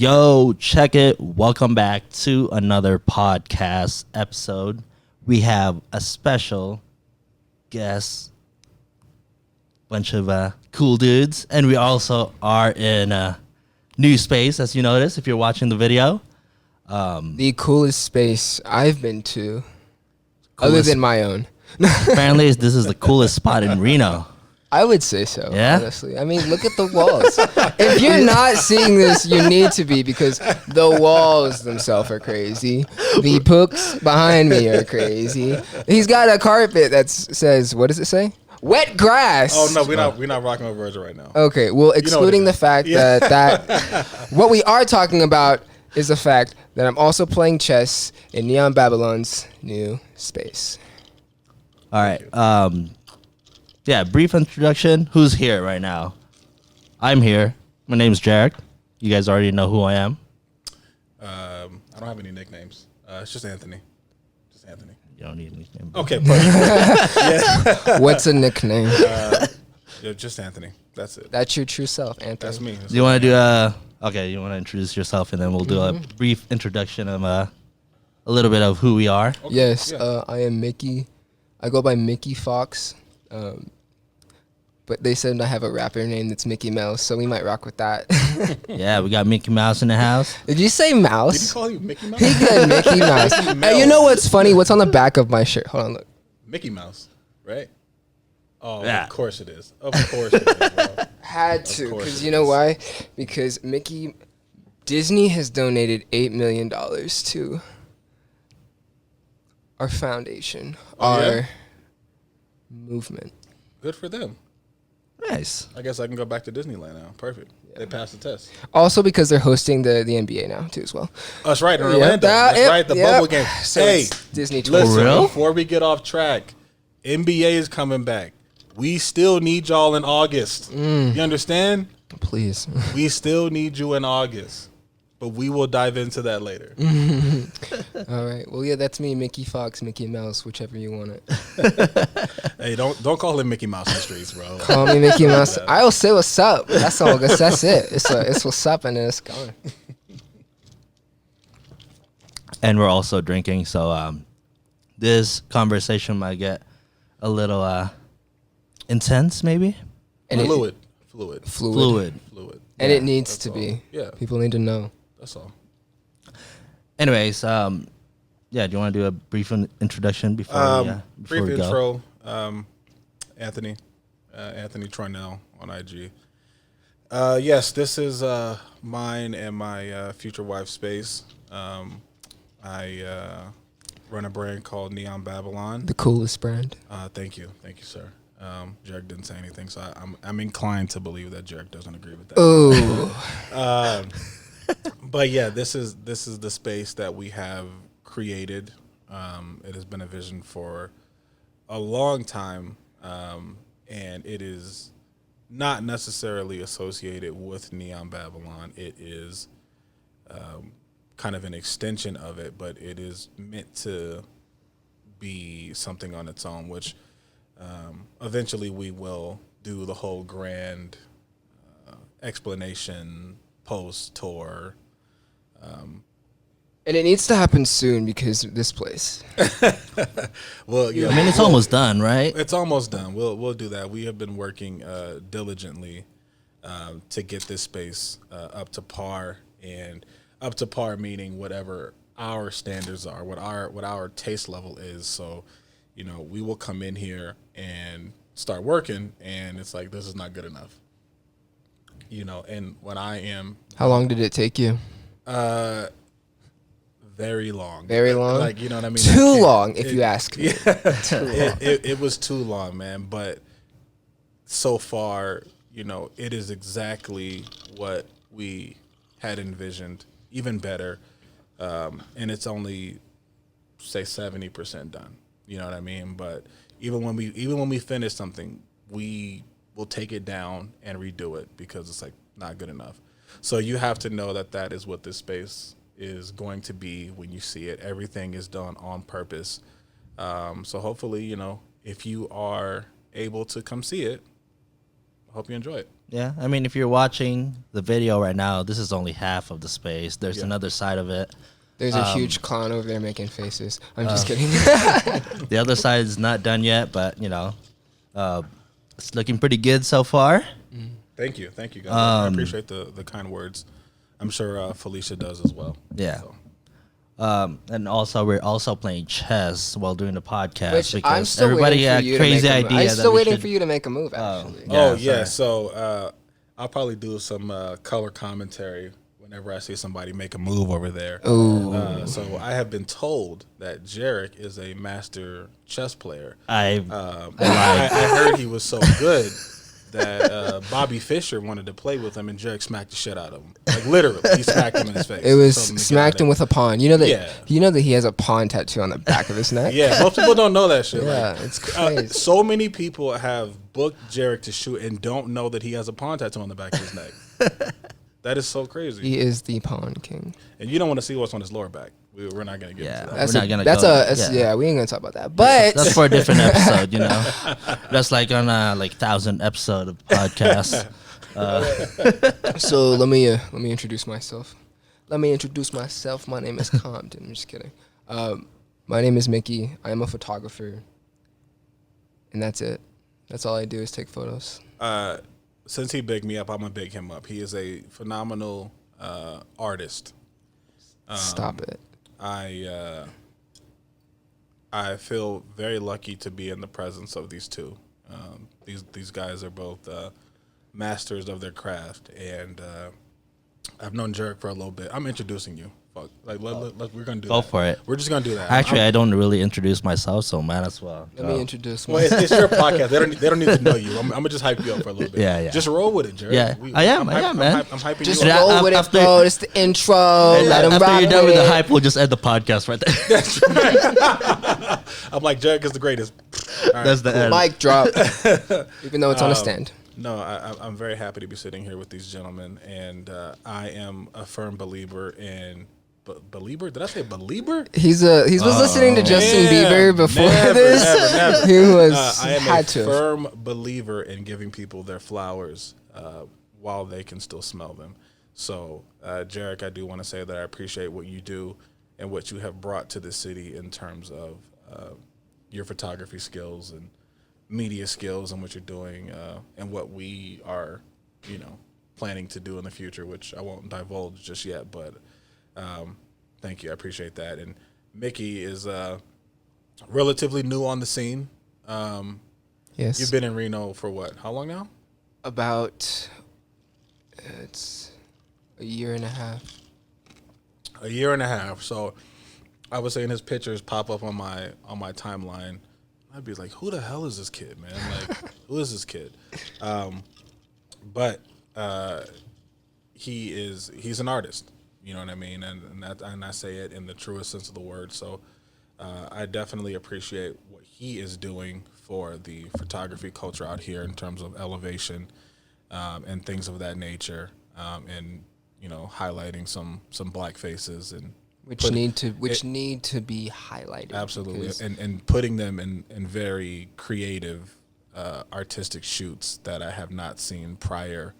Yo, check it. Welcome back to another podcast episode. We have a special guest, bunch of cool dudes, and we also are in a new space, as you notice if you're watching the video. The coolest space I've been to, other than my own. Apparently, this is the coolest spot in Reno. I would say so, Yeah? honestly. I mean, look at the walls. If you're not seeing this, you need to be, because the walls themselves are crazy. The books behind me are crazy. He's got a carpet that says, what does it say? Wet grass. Oh no, we're not rocking with Virgil right now. Okay, well, excluding the fact that what we are talking about is the fact that I'm also playing chess in Neon Babylon's new space. All right. Yeah, brief introduction. Who's here right now? I'm here. My name's JERiCK. You guys already know who I am. I don't have any nicknames. It's just Anthony. Just Anthony. You don't need a nickname. Okay, perfect. What's a nickname? Yeah, just Anthony. That's it. That's your true self, Anthony. That's me. Do you want to do okay, you want to introduce yourself, and then we'll do a brief introduction of a little bit of who we are. Okay, Yes, yeah. I am Mickey. I go by Mickey Fox. But they said I have a rapper name that's Mickey Mouse, so we might rock with that. Yeah, we got Mickey Mouse in the house. Did you say Did he mouse? call you Mickey Mouse? He said Mickey Mouse. Hey, you know what's funny? What's on the back of my shirt? Hold on, look. Mickey Mouse, right? Oh, Yeah. Of course it is. Of course it is, bro. Had to, course because it you know is. why? Because Disney has donated $8 million to our foundation, Oh, yeah? our movement. Good for them. Nice. I guess I can go back to Disneyland now. Perfect. They passed the test. Also because they're hosting the NBA now too as well. That's right, in Yep, Orlando. That's yep, right, the yep. bubble game. So Hey, it's Disney 12. listen, For real? before we get off track, NBA is coming back. We still need y'all in August. You understand? Please. We still need you in August. But we will dive into that later. All right. Well, yeah, that's me, Mickey Fox, Mickey Mouse, whichever you want it. Hey, don't call him Mickey Mouse in the streets, bro. Call me Mickey Mouse. I'll say what's up. That's all. That's it. It's what's up and then it's gone. And we're also drinking, so this conversation might get a little intense, maybe. And Fluid. Fluid. And Yeah, it needs that's to all. be. Yeah, People need to know. that's all. Anyways, yeah, do you want to do a brief introduction before Brief we go? intro. Anthony Troynell on IG. Yes, this is mine and my future wife's space. I run a brand called Neon Babylon. The coolest brand. Thank you, sir. JERiCK didn't say anything, so I'm inclined to believe that JERiCK doesn't agree with that. Oh. But yeah, this is the space that we have created. It has been a vision for a long time, and it is not necessarily associated with Neon Babylon. It is kind of an extension of it, but it is meant to be something on its own, which eventually we will do the whole grand explanation post tour. And it needs to happen soon because of this place. Well, yeah, I mean, it's almost done, right? it's almost done. We'll do that. We have been working diligently to get this space up to par, and up to par meaning whatever our standards are, what our taste level is. So, you know, we will come in here and start working, and it's like, this is not good enough. You know, and when I am How long did it take you? very long, Very long? like, you know what I mean? Too long, if you ask me. It was too long, man. But so far, you know, it is exactly what we had envisioned, even better. And it's only, say, 70% done. You know what I mean? But even when we finish something, we will take it down and redo it because it's like not good enough. So you have to know that is what this space is going to be when you see it. Everything is done on purpose. So hopefully, you know, if you are able to come see it, I hope you enjoy it. Yeah, I mean, if you're watching the video right now, this is only half of the space. There's another side of it. There's a huge clown over there making faces. I'm just kidding. The other side is not done yet, but it's looking pretty good so far. Thank you, guys. I appreciate the kind words. I'm sure Felicia does as well. Yeah. So. And also, we're also playing chess while doing the podcast Which because I'm still everybody waiting for had you crazy to make a move. idea. I'm still that we waiting should- for you to make a move, actually. Oh Yeah, yeah, so I'll probably do some color commentary whenever I see somebody make a move over there. So I have been told that JERiCK is a master chess player. I I heard he was so good that Bobby Fischer wanted to play with him, and JERiCK smacked the shit out of him. Like literally, he smacked him in his face. It was Told him to get smacked out him of with a pawn. You know that. Yeah. You know that he has a pawn tattoo on the back of his neck. there. Yeah, most people don't know that shit. Yeah, Like, it's crazy. so many people have booked JERiCK to shoot and don't know that he has a pawn tattoo on the back of his neck. That is so crazy. He is the pawn king. And you don't want to see what's on his lower back. We're not going to get Yeah. into that. That's We're not gonna that's go- a yeah. we ain't gonna talk about that. But that's for a different episode, That's like on a 1,000 episode of podcast. so let me introduce myself. My name is Compton. I'm just kidding. My name is Mickey. I am a photographer, and that's it. That's all I do is take photos. Since he bigged me up, I'm going to big him up. He is a phenomenal artist. Stop it. I feel very lucky to be in the presence of these two. These guys are both masters of their craft, and I've known JERiCK for a little bit. I'm introducing you. Fuck, we're gonna do Go that. for it. We're just gonna do that. Actually, I don't really introduce myself, so might as well. Let me introduce well, myself. it's your podcast. They don't need to know you. I'm gonna just hype you up for a little bit. Yeah. Just roll with it, JERiCK. Yeah, I am, man. I'm hyping Just you up. roll with it, after- bro. It's the intro. Let him After rock you're done with the it. hype, we'll just end the podcast right there. I'm like, JERiCK is the greatest. All right, That's the cool. end. Mic drop. Even though it's on a stand. No, I'm very happy to be sitting here with these gentlemen, and I am a firm believer in believer. Did I say believer? He was listening to Justin Damn, Bieber before never, this. never. He was I am had a to. firm believer in giving people their flowers while they can still smell them. So, JERiCK, I do want to say that I appreciate what you do and what you have brought to the city in terms of your photography skills and media skills and what you're doing and what we are, planning to do in the future, which I won't divulge just yet, but thank you. I appreciate that. And Mickey is relatively new on the scene. Yes. You've been in Reno for what? How long now? About it's a year and a half. A year and a half. So I was saying his pictures pop up on my timeline. I'd be like, who the hell is this kid, man? Like, who is this kid? But he's an artist. You know what I mean? And I say it in the truest sense of the word. So I definitely appreciate what he is doing for the photography culture out here in terms of elevation and things of that nature, and highlighting some black faces and Which need to be highlighted. absolutely because and putting them in very creative artistic shoots that I have not seen prior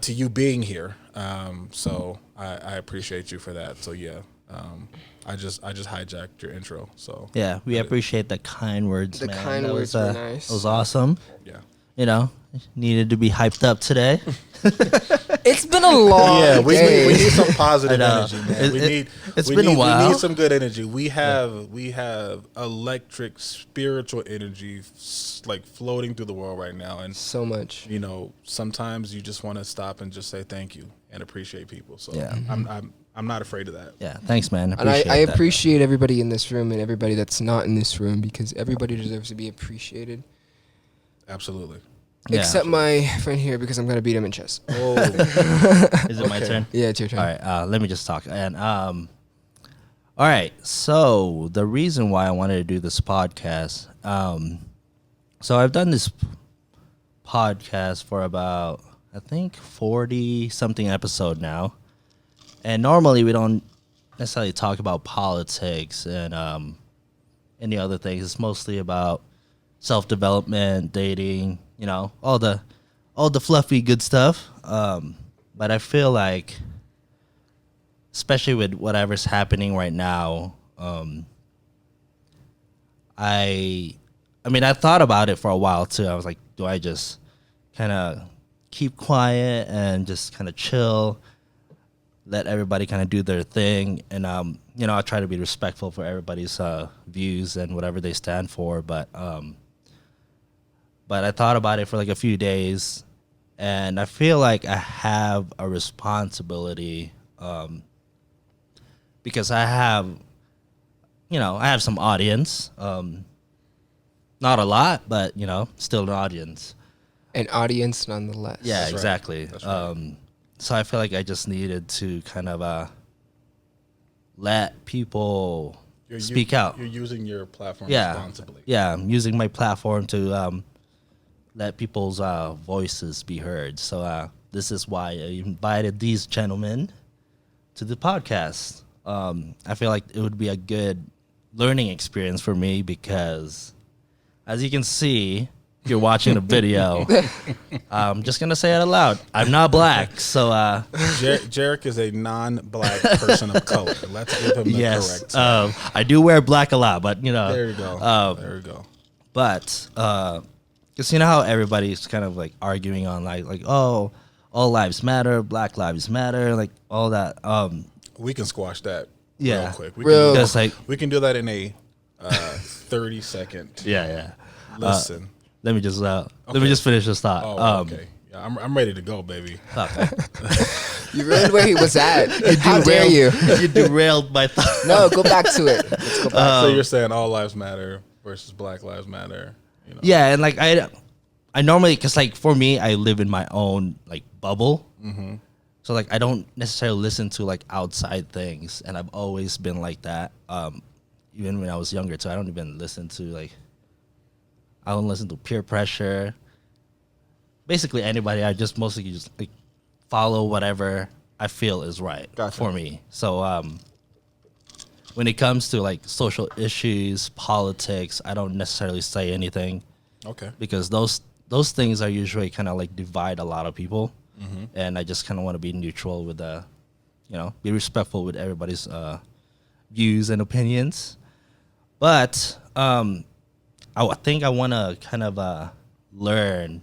to you being here. So I appreciate you for that. So yeah, I just hijacked your intro. So Yeah, we appreciate the kind words, The man. kind That words was, were nice. It was awesome. yeah. Needed to be hyped up today. it's been a long Yeah, we day. need some positive I know. energy, man. It's been a while. We need some good energy. We have electric spiritual energy like floating through the world right now, and so much. sometimes you just want to stop and just say thank you and appreciate people. So Yeah. I'm not afraid of that. Yeah, thanks, man. And I Appreciate that. appreciate everybody in this room and everybody that's not in this room because everybody deserves to be appreciated. Absolutely. Yeah. Except my friend here because I'm gonna beat him in chess. Oh, Is it my turn? Yeah, it's your turn. All right, let me just talk. And all right, so the reason why I wanted to do this podcast, so I've done this podcast for about I think 40 something episode now, and normally we don't necessarily talk about politics and any other things. It's mostly about self-development, dating, all the all the fluffy good stuff. But I feel like, especially with whatever's happening right now, I mean, I thought about it for a while too. I was like, do I just kind of keep quiet and just kind of chill, let everybody kind of do their thing, and I try to be respectful for everybody's views and whatever they stand for. But I thought about it for like a few days, and I feel like I have a responsibility because I have some audience. Not a lot, but still an audience. An audience nonetheless. Yeah, That's right. exactly. That's right. So I feel like I just needed to kind of let people speak out. You're using your platform Yeah, responsibly. yeah. I'm using my platform to let people's voices be heard. So this is why I invited these gentlemen to the podcast. I feel like it would be a good learning experience for me because, as you can see, if you're watching the video, I'm just gonna say it aloud. I'm not black, so JERiCK is a non-black person of color. Let's give him the yes, correct. I do wear black a lot, but There you go. There you go. But because you know how everybody's kind of like arguing on like oh, all lives matter, Black Lives Matter, like all that. We can squash that Yeah. real quick. Real- Just like We can do that in a 30-second yeah. listen. Let me just Okay. finish this thought. Oh, okay. Yeah, I'm ready to go, baby. Okay. You ruined where he was at. How dare you? You derailed my thought. No, go back to it. Let's go back. So you're saying all lives matter versus Black Lives Matter. You know? Yeah, and like I normally, because like for me, I live in my own like bubble. Mm-hmm. So like I don't necessarily listen to like outside things, and I've always been like that. Even when I was younger too, I don't even listen to like. I don't listen to peer pressure. Basically anybody. I just mostly just like follow whatever I feel is right Gotcha. for me. So when it comes to like social issues, politics, I don't necessarily say anything Okay. because those things are usually kind of like divide a lot of people, and I just kind of want to be neutral with be respectful with everybody's views and opinions. But I think I want to kind of learn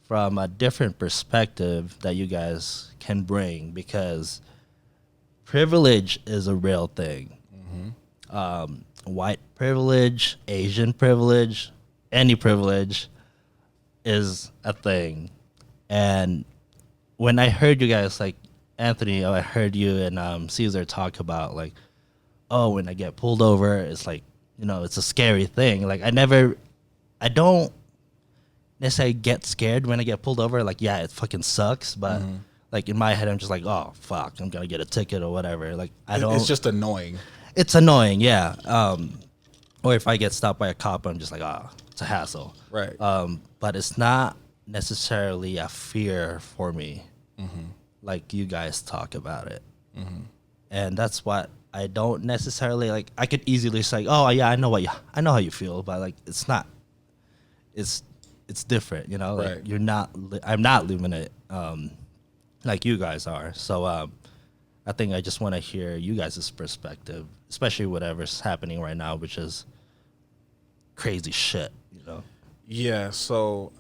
from a different perspective that you guys can bring because privilege is a real thing. White privilege, Asian privilege, any privilege is a thing. And when I heard you guys, like Anthony, I heard you and Caesar talk about like, oh, when I get pulled over, it's like, it's a scary thing. Like I don't necessarily get scared when I get pulled over. Like, yeah, it fucking sucks, but like in my head, I'm just like, oh fuck, I'm gonna get a ticket or whatever. Like I don't. It's just annoying. It's annoying, yeah. Or if I get stopped by a cop, I'm just like, it's a hassle. Right. But it's not necessarily a fear for me, like you guys talk about it. And that's what I don't necessarily like. I could easily say, oh yeah, I know how you feel, but like it's not. It's different, Like Right. you're not. I'm not living it like you guys are. So I think I just want to hear you guys' perspective, especially whatever's happening right now, which is crazy shit, Yeah. So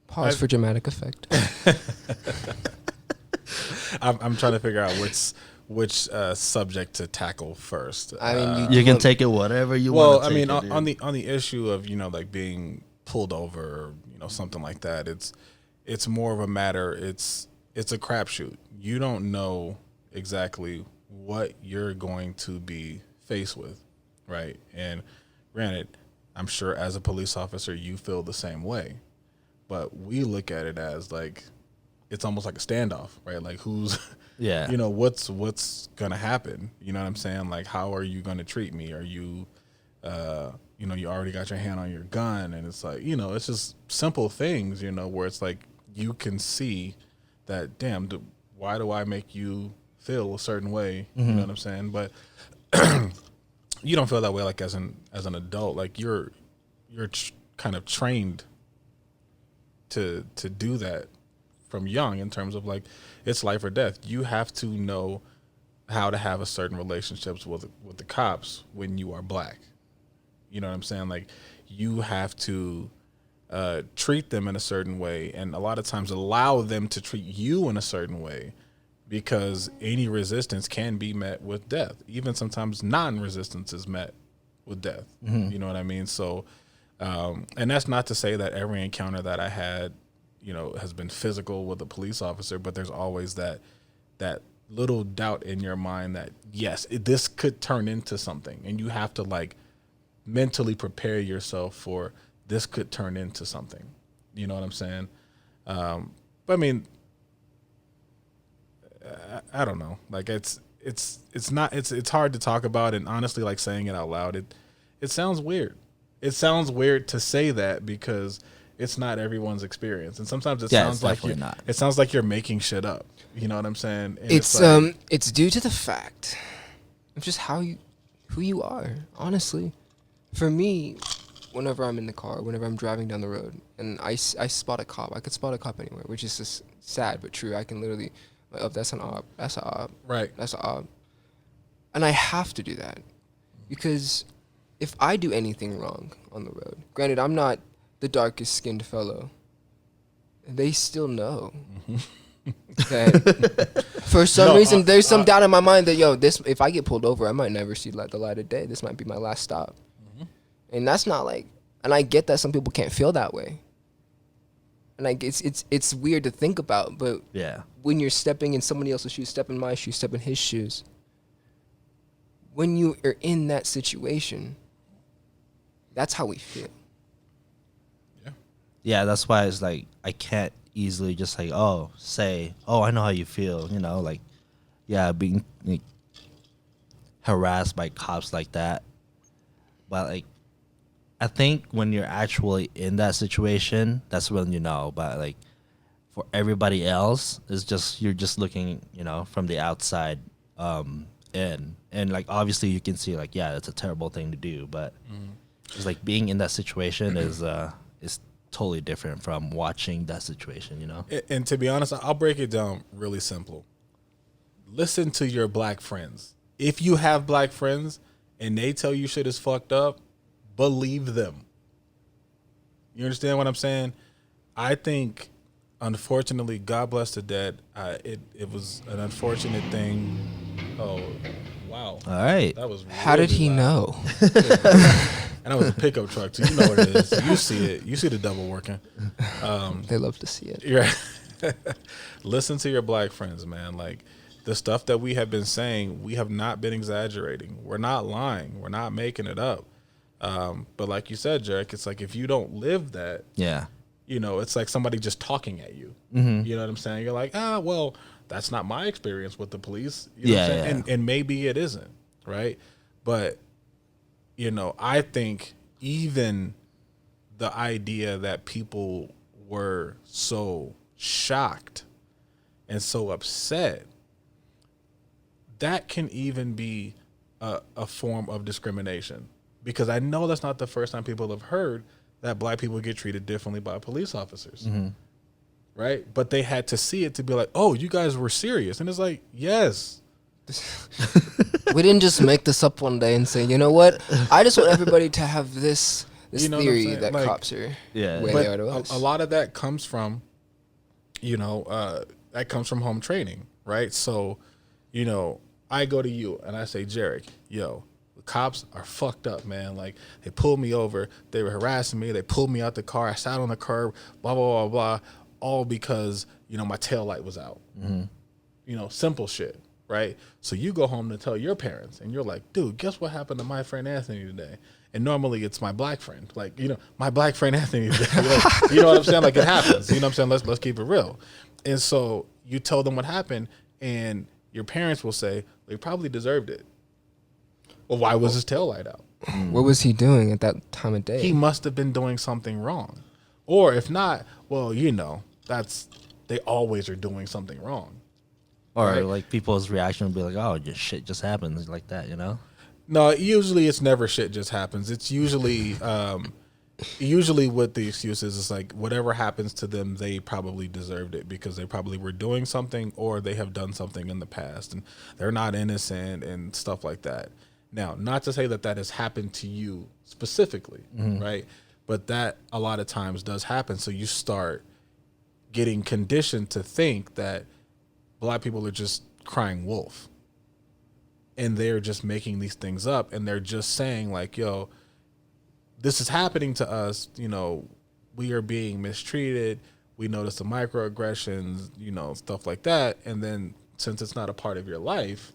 Pause for dramatic effect. I'm trying to figure out which subject to tackle first. I mean, You can take it whatever you Well, want. I mean, it, on the issue of like being pulled over, something like that. It's more of a matter. It's a crapshoot. You don't know exactly what you're going to be faced with, right? And granted, I'm sure as a police officer, you feel the same way, but we look at it as like it's almost like a standoff, right? Like who's Yeah. what's gonna happen? You know what I'm saying? Like how are you gonna treat me? Are you you already got your hand on your gun, and it's like, it's just simple things, where it's like you can see that, damn, why do I make you feel a certain way? You know what I'm saying? But you don't feel that way like as an adult. Like you're kind of trained to do that from young in terms of like it's life or death. You have to know how to have a certain relationships with the cops when you are black. You know what I'm saying? Like you have to treat them in a certain way, and a lot of times allow them to treat you in a certain way, because any resistance can be met with death. Even sometimes non-resistance is met with death. You know what I mean? So, and that's not to say that every encounter that I had, you know, has been physical with a police officer, but there's always that little doubt in your mind that yes, this could turn into something, and you have to like mentally prepare yourself for this could turn into something. You know what I'm saying? But I mean, I don't know. Like it's hard to talk about, and honestly, like saying it out loud, it sounds weird. It sounds weird to say that because it's not everyone's experience, and sometimes it sounds like it sounds like you're making shit up. You know what I'm saying? And it's due to the fact of just who you are. Honestly, for me, whenever I'm in the car, whenever I'm driving down the road, and I spot a cop, I could spot a cop anywhere, which is just sad but true. I can literally, oh, that's an op, that's an op, right, that's an op, and I have to do that because if I do anything wrong on the road, granted, I'm not the darkest skinned fellow, they still know that for some reason there's some doubt in my mind that this, if I get pulled over, I might never see the light of day. This might be my last stop. And that's not like, and I get that some people can't feel that way. And like it's weird to think about, but yeah, when you're stepping in somebody else's shoes, step in my shoes, step in his shoes. When you are in that situation, that's how we feel. Yeah, that's why it's like I can't easily just like say I know how you feel, you know, like being like, harassed by cops like that. But like I think when you're actually in that situation, that's when you know. But like for everybody else, it's just you're just looking, you know, from the outside in, and like obviously you can see like it's a terrible thing to do, but it's like being in that situation is totally different from watching that situation, you know. And to be honest, I'll break it down really simple. Listen to your black friends. If you have black friends and they tell you shit is fucked up, believe them. You understand what I'm saying? I think, unfortunately, God bless the dead. It was an unfortunate thing. Oh, wow! All right. That was. How did he loud. know? And that was a pickup truck too. You know what it is. You see it. You see the double working. They love to see it. You're right. Listen to your black friends, man. Like the stuff that we have been saying, we have not been exaggerating. We're not lying. We're not making it up. But like you said, JERiCK, it's like if you don't live that, you know, it's like somebody just talking at you. You know what I'm saying? You're like, well, that's not my experience with the police. You know what I'm saying? And maybe it isn't, right? But, you know, I think even the idea that people were so shocked and so upset, that can even be a form of discrimination. Because I know that's not the first time people have heard that black people get treated differently by police officers. Right? But they had to see it to be like, oh, you guys were serious. And it's like, yes. We didn't just make this up one day and say, you know what? I just want everybody to have this you know theory that like, cops are way they are to us. A lot of that comes from, you know, that comes from home training, right? So, you know, I go to you and I say, JERiCK, cops are fucked up, man. Like they pulled me over, they were harassing me, they pulled me out the car, I sat on the curb, blah blah blah blah, all because you know my tail light was out. You know, simple shit, right? So you go home to tell your parents, and you're like, dude, guess what happened to my friend Anthony today? And normally it's my black friend, like you know, my black friend Anthony today. Like, you know what I'm saying? Like it happens. You know what I'm saying? Let's keep it real. And so you tell them what happened, and your parents will say they probably deserved it. Well, why was his tail light out? What was he doing at that time of day? He must have been doing something wrong. Or if not, well, you know, they always are doing something wrong. Or right? Like people's reaction would be like, oh, just shit just happens like that, you know? No, usually it's never shit just happens. It's usually usually what the excuse is like whatever happens to them, they probably deserved it because they probably were doing something or they have done something in the past and they're not innocent and stuff like that. Now, not to say that that has happened to you specifically, right? But that a lot of times does happen. So you start getting conditioned to think that black people are just crying wolf and they're just making these things up and they're just saying like, yo, this is happening to us, you know, we are being mistreated. We notice the microaggressions, you know, stuff like that. And then since it's not a part of your life,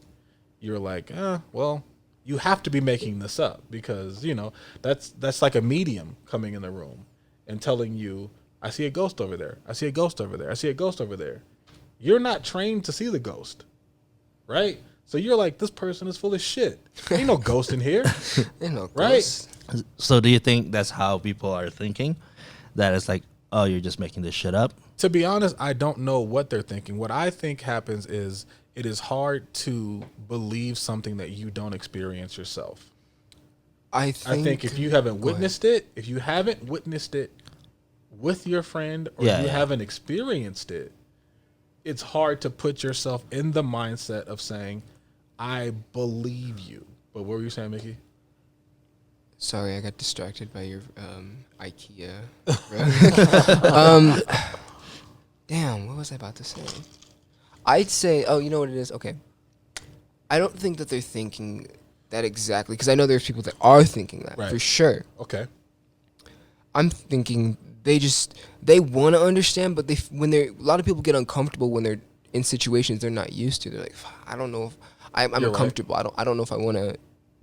you're like, well, you have to be making this up because, you know, that's like a medium coming in the room and telling you, I see a ghost over there. I see a ghost over there. I see a ghost over there. You're not trained to see the ghost, right? So you're like, this person is full of shit. Ain't no ghost in here. Ain't no right? ghosts. So do you think that's how people are thinking? That it's like, oh, you're just making this shit up? To be honest, I don't know what they're thinking. What I think happens is it is hard to believe something that you don't experience yourself. I think if you haven't witnessed it, if you haven't witnessed it with your friend or you haven't experienced it, it's hard to put yourself in the mindset of saying, I believe you. But what were you saying, Mickey? Sorry, I got distracted by your IKEA. Damn, what was I about to say? I'd say, oh, you know what it is? Okay. I don't think that they're thinking that exactly, because I know there's people that are thinking that, for sure. Okay. I'm thinking they want to understand, but a lot of people get uncomfortable when they're in situations they're not used to. They're like, I don't know if I'm uncomfortable. Right. I don't know if I want to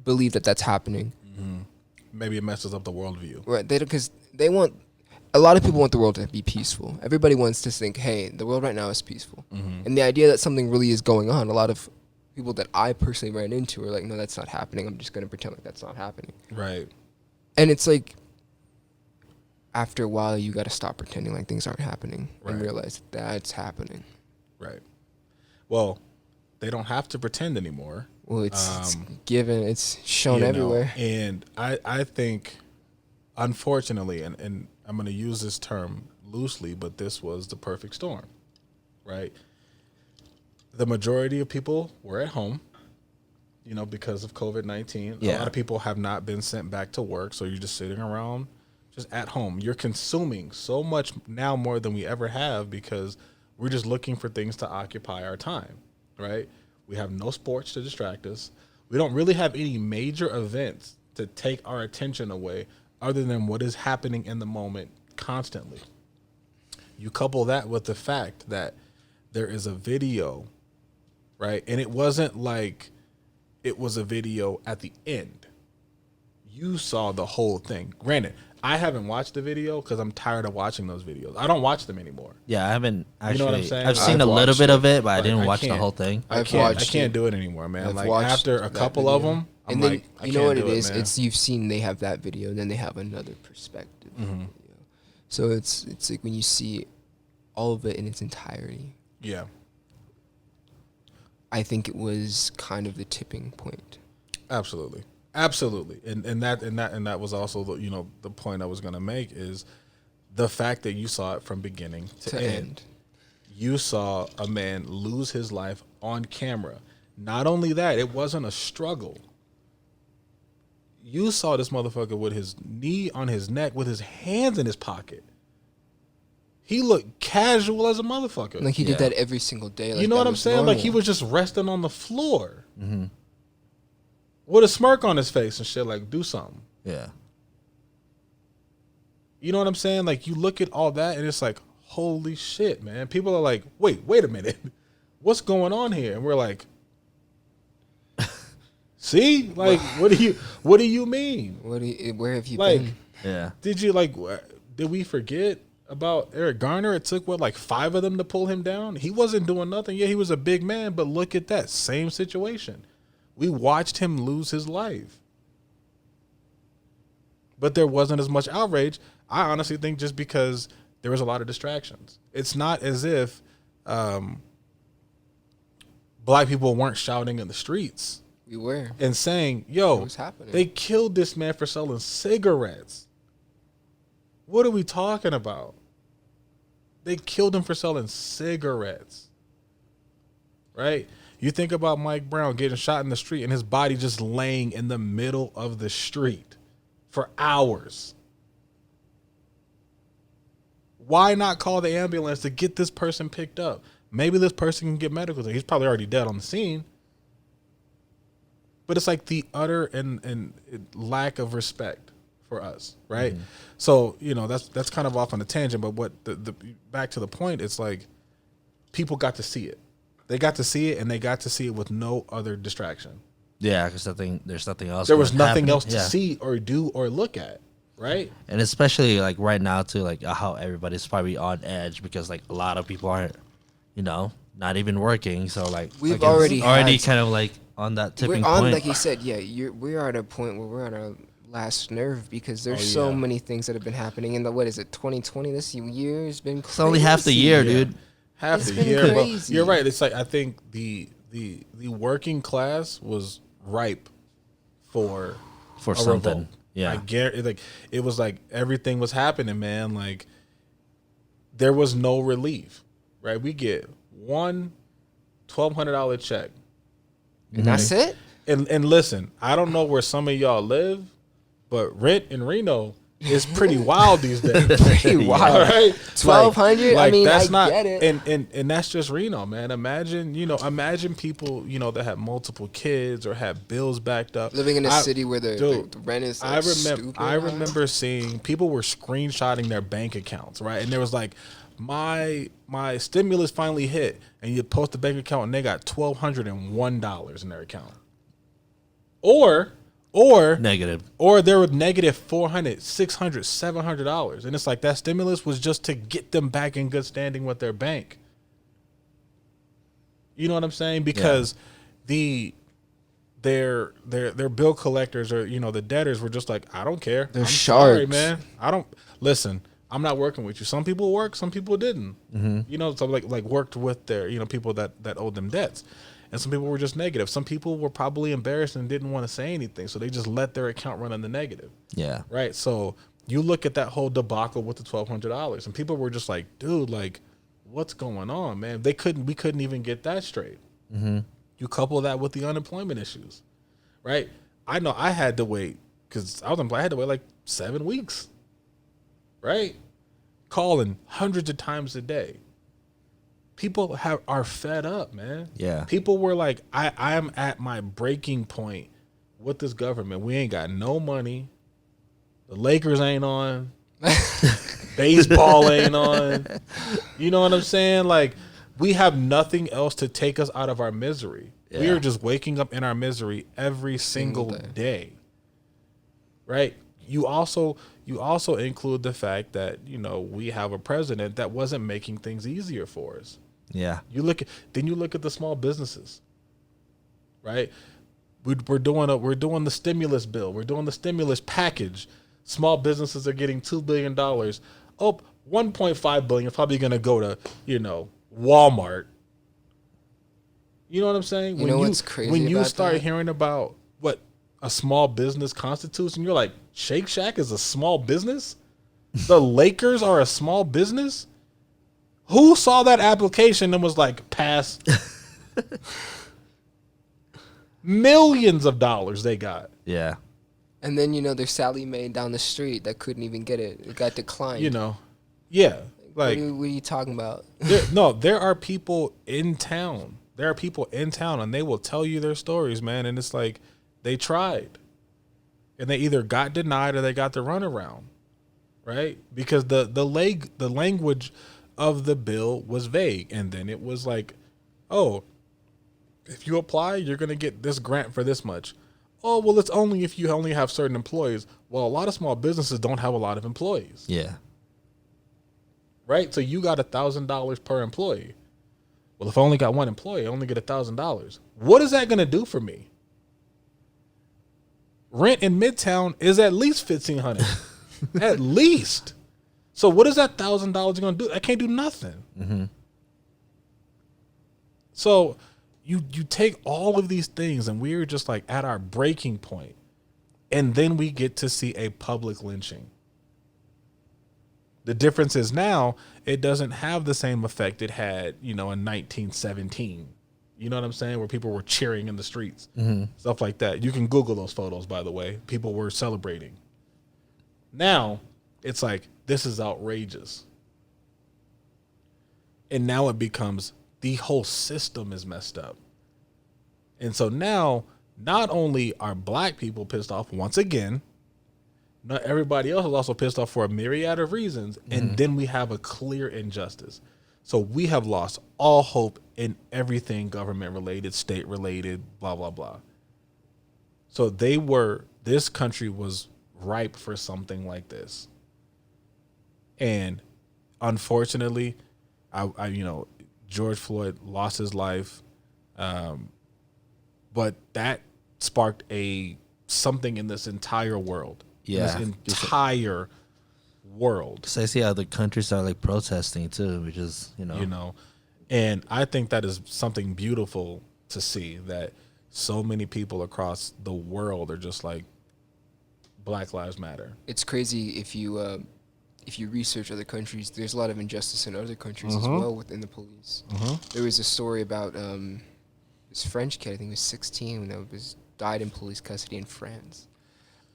believe that that's happening. Mm-hmm. Maybe it messes up the worldview. Right, because a lot of people want the world to be peaceful. Everybody wants to think, hey, the world right now is peaceful. Mm-hmm. And the idea that something really is going on, a lot of people that I personally ran into are like, no, that's not happening. I'm just going to pretend like that's not happening. Right. And it's like, after a while, you got to stop pretending like things aren't happening and realize that's happening. Right. Well, they don't have to pretend anymore. Well, it's given. It's shown everywhere. And I think, unfortunately, and I'm going to use this term loosely, but this was the perfect storm, right? The majority of people were at home, you know, because of COVID-19. Yeah. A lot of people have not been sent back to work, so you're just sitting around, just at home. You're consuming so much now more than we ever have because we're just looking for things to occupy our time, right? We have no sports to distract us. We don't really have any major events to take our attention away other than what is happening in the moment constantly. You couple that with the fact that there is a video, right? And it wasn't like it was a video at the end. You saw the whole thing. Granted, I haven't watched the video because I'm tired of watching those videos. I don't watch them anymore. Yeah, I haven't actually. You know what I'm saying? I've seen a little bit of it, but I didn't watch the whole thing. I can't do it anymore, man. Like after a couple of them, I'm like, you know what it is? It's you've seen they have that video, and then they have another perspective. Mm-hmm. So it's like when you see all of it in its entirety. Yeah. I think it was kind of the tipping point. Absolutely. And that was also the point I was going to make is the fact that you saw it from beginning to end. You saw a man lose his life on camera. Not only that, it wasn't a struggle. You saw this motherfucker with his knee on his neck with his hands in his pocket. He looked casual as a motherfucker. Like he did that every single day. Like you know what I'm saying? Normal. Like he was just resting on the floor. Mm-hmm. With a smirk on his face and shit, like, do something. Yeah. You know what I'm saying? Like, you look at all that, and it's like, holy shit, man. People are like, wait a minute. What's going on here? And we're like, see? Like, what do you mean? Where have you been? Yeah. Did we forget about Eric Garner? It took, 5 of them to pull him down? He wasn't doing nothing. Yeah, he was a big man, but look at that. Same situation. We watched him lose his life. But there wasn't as much outrage. I honestly think just because there was a lot of distractions. It's not as if black people weren't shouting in the streets. We were. And saying, yo, they killed this man for selling cigarettes. What are we talking about? They killed him for selling cigarettes. Right? You think about Mike Brown getting shot in the street and his body just laying in the middle of the street for hours. Why not call the ambulance to get this person picked up? Maybe this person can get medical care. He's probably already dead on the scene. But it's like the utter and lack of respect for us, right? Mm-hmm. So, that's kind of off on a tangent, but what the back to the point, it's like people got to see it. They got to see it, and they got to see it with no other distraction. Yeah, because there's nothing else. There was nothing else to see or do or look at, right? And especially like right now too, like how everybody's probably on edge because like a lot of people aren't, not even working. So like we've like, already kind of like on that tipping point. Like you said, we are at a point where we're on our last nerve because there's so many things that have been happening in the 2020. This year has been crazy. It's only half the year, dude. Half the year, but you're right. It's like I think the working class was ripe for something. Revolt. Yeah, I guarantee. Like it was like everything was happening, man. Like there was no relief. Right? We get one $1,200 check, and that's it. And listen, I don't know where some of y'all live, but rent in Reno is pretty wild these days. Pretty wild, right? $1,200. I mean, that's not, get it. And that's just Reno, man. Imagine people, that have multiple kids or have bills backed up, living in a city where the rent is. Like I remember seeing people were screenshotting their bank accounts, right? And there was like, my stimulus finally hit, and you post the bank account, and they got $1,201 in their account, or negative, or they were negative $400, $600, $700, and it's like that stimulus was just to get them back in good standing with their bank. You know what I'm saying? Because their bill collectors or the debtors were just like, I don't care. They're sharks. Sorry, man. I don't listen. I'm not working with you. Some people work, some people didn't. Mm-hmm. So like worked with their people that owed them debts. And some people were just negative. Some people were probably embarrassed and didn't want to say anything, so they just let their account run in the negative. Yeah. Right? So you look at that whole debacle with the $1,200, and people were just like, dude, like, what's going on, man? We couldn't even get that straight. Mm-hmm. You couple that with the unemployment issues, right? I know I had to wait because I had to wait like 7 weeks, right? Calling hundreds of times a day. People are fed up, man. Yeah. People were like, I am at my breaking point with this government. We ain't got no money. The Lakers ain't on. Baseball ain't on. You know what I'm saying? Like, we have nothing else to take us out of our misery. Yeah. We are just waking up in our misery every single day. Right? You also include the fact that, we have a president that wasn't making things easier for us. Yeah. You look at the small businesses, right? We're doing the stimulus bill. We're doing the stimulus package. Small businesses are getting $2 billion. Oh, $1.5 billion is probably going to go to, Walmart. You know what I'm saying? What's crazy when you about start that? hearing about what a small business constitutes, and you're like, Shake Shack is a small business? The Lakers are a small business? Who saw that application and was like, pass? Millions of dollars they got. Yeah. And then, there's Sally Mae down the street that couldn't even get it. It got declined. Yeah. Like, what are you talking about? There are people in town. There are people in town, and they will tell you their stories, man. And it's like, they tried. And they either got denied or they got the runaround, right? Because the language of the bill was vague. And then it was like, oh, if you apply, you're going to get this grant for this much. Oh, well, it's only if you only have certain employees. Well, a lot of small businesses don't have a lot of employees. Yeah. Right? So you got $1,000 per employee. Well, if I only got one employee, I only get $1,000. What is that going to do for me? Rent in Midtown is at least $1,500. At least. So what is that $1,000 going to do? I can't do nothing. Mm-hmm. So you take all of these things, and we're just like at our breaking point, and then we get to see a public lynching. The difference is now it doesn't have the same effect it had, in 1917. You know what I'm saying? Where people were cheering in the streets, stuff like that. You can Google those photos, by the way. People were celebrating. Now it's like, this is outrageous. And now it becomes the whole system is messed up. And so now not only are black people pissed off once again, not everybody else is also pissed off for a myriad of reasons. And then we have a clear injustice. So we have lost all hope in everything government related, state related, blah, blah, blah. So this country was ripe for something like this. And unfortunately, George Floyd lost his life. But that sparked something in this entire world. Yeah. This entire world. So I see other countries are like protesting too, which is, And I think that is something beautiful to see, that so many people across the world are just like, Black Lives Matter. It's crazy if you research other countries. There's a lot of injustice in other countries as well within the police. There was a story about this French kid. I think he was 16 when died in police custody in France.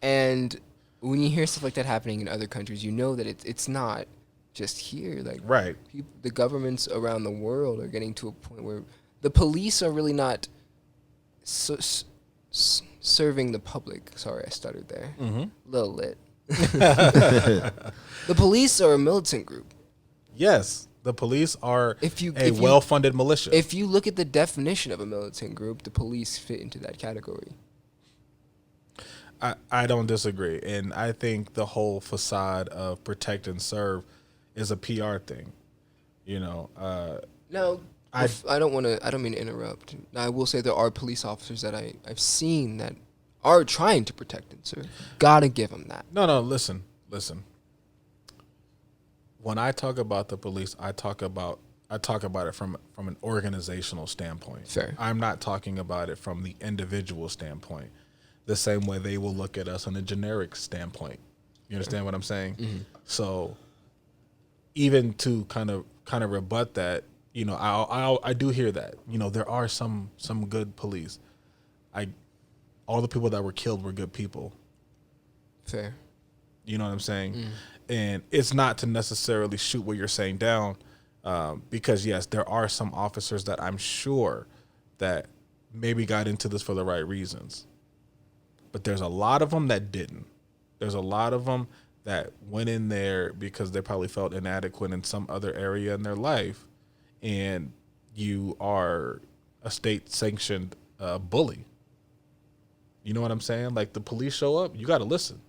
And when you hear stuff like that happening in other countries, you know that it's not just here. Like, right. The governments around the world are getting to a point where the police are really not serving the public. Sorry, I stuttered there. A little lit. The police are a militant group. Yes, the police are a well-funded militia. If you look at the definition of a militant group, the police fit into that category. I don't disagree. And I think the whole facade of protect and serve is a PR thing. No, I don't mean to interrupt. I will say there are police officers that I've seen that are trying to protect and serve. Gotta give them that. No, listen. When I talk about the police, I talk about it from an organizational standpoint. Fair. I'm not talking about it from the individual standpoint, the same way they will look at us on a generic standpoint. You understand what I'm saying? So even to kind of rebut that, I do hear that. There are some good police. All the people that were killed were good people. Fair. You know what I'm saying? And it's not to necessarily shoot what you're saying down, because yes, there are some officers that I'm sure that maybe got into this for the right reasons. But there's a lot of them that didn't. There's a lot of them that went in there because they probably felt inadequate in some other area in their life, and you are a state-sanctioned bully. You know what I'm saying? Like, the police show up, you got to listen.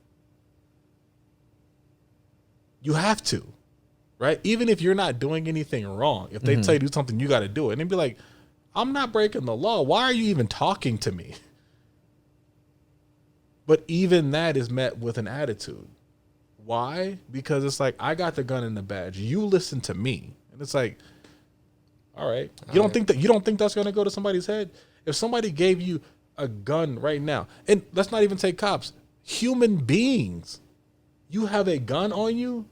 You have to, right? Even if you're not doing anything wrong, if they tell you to do something, you got to do it. And they'd be like, I'm not breaking the law. Why are you even talking to me? But even that is met with an attitude. Why? Because it's like, I got the gun and the badge. You listen to me. And it's like, all right. You don't think that's going to go to somebody's head? If somebody gave you a gun right now, and let's not even say cops, human beings, you have a gun on you,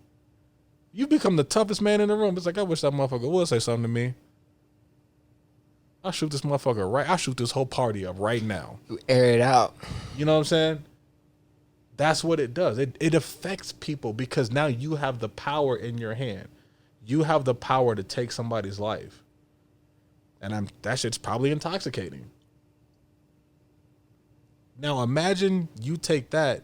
you become the toughest man in the room. It's like, I wish that motherfucker would say something to me. I'll shoot this motherfucker right. I'll shoot this whole party up right now. Air it out. You know what I'm saying? That's what it does. It affects people because now you have the power in your hand. You have the power to take somebody's life. And that shit's probably intoxicating. Now imagine you take that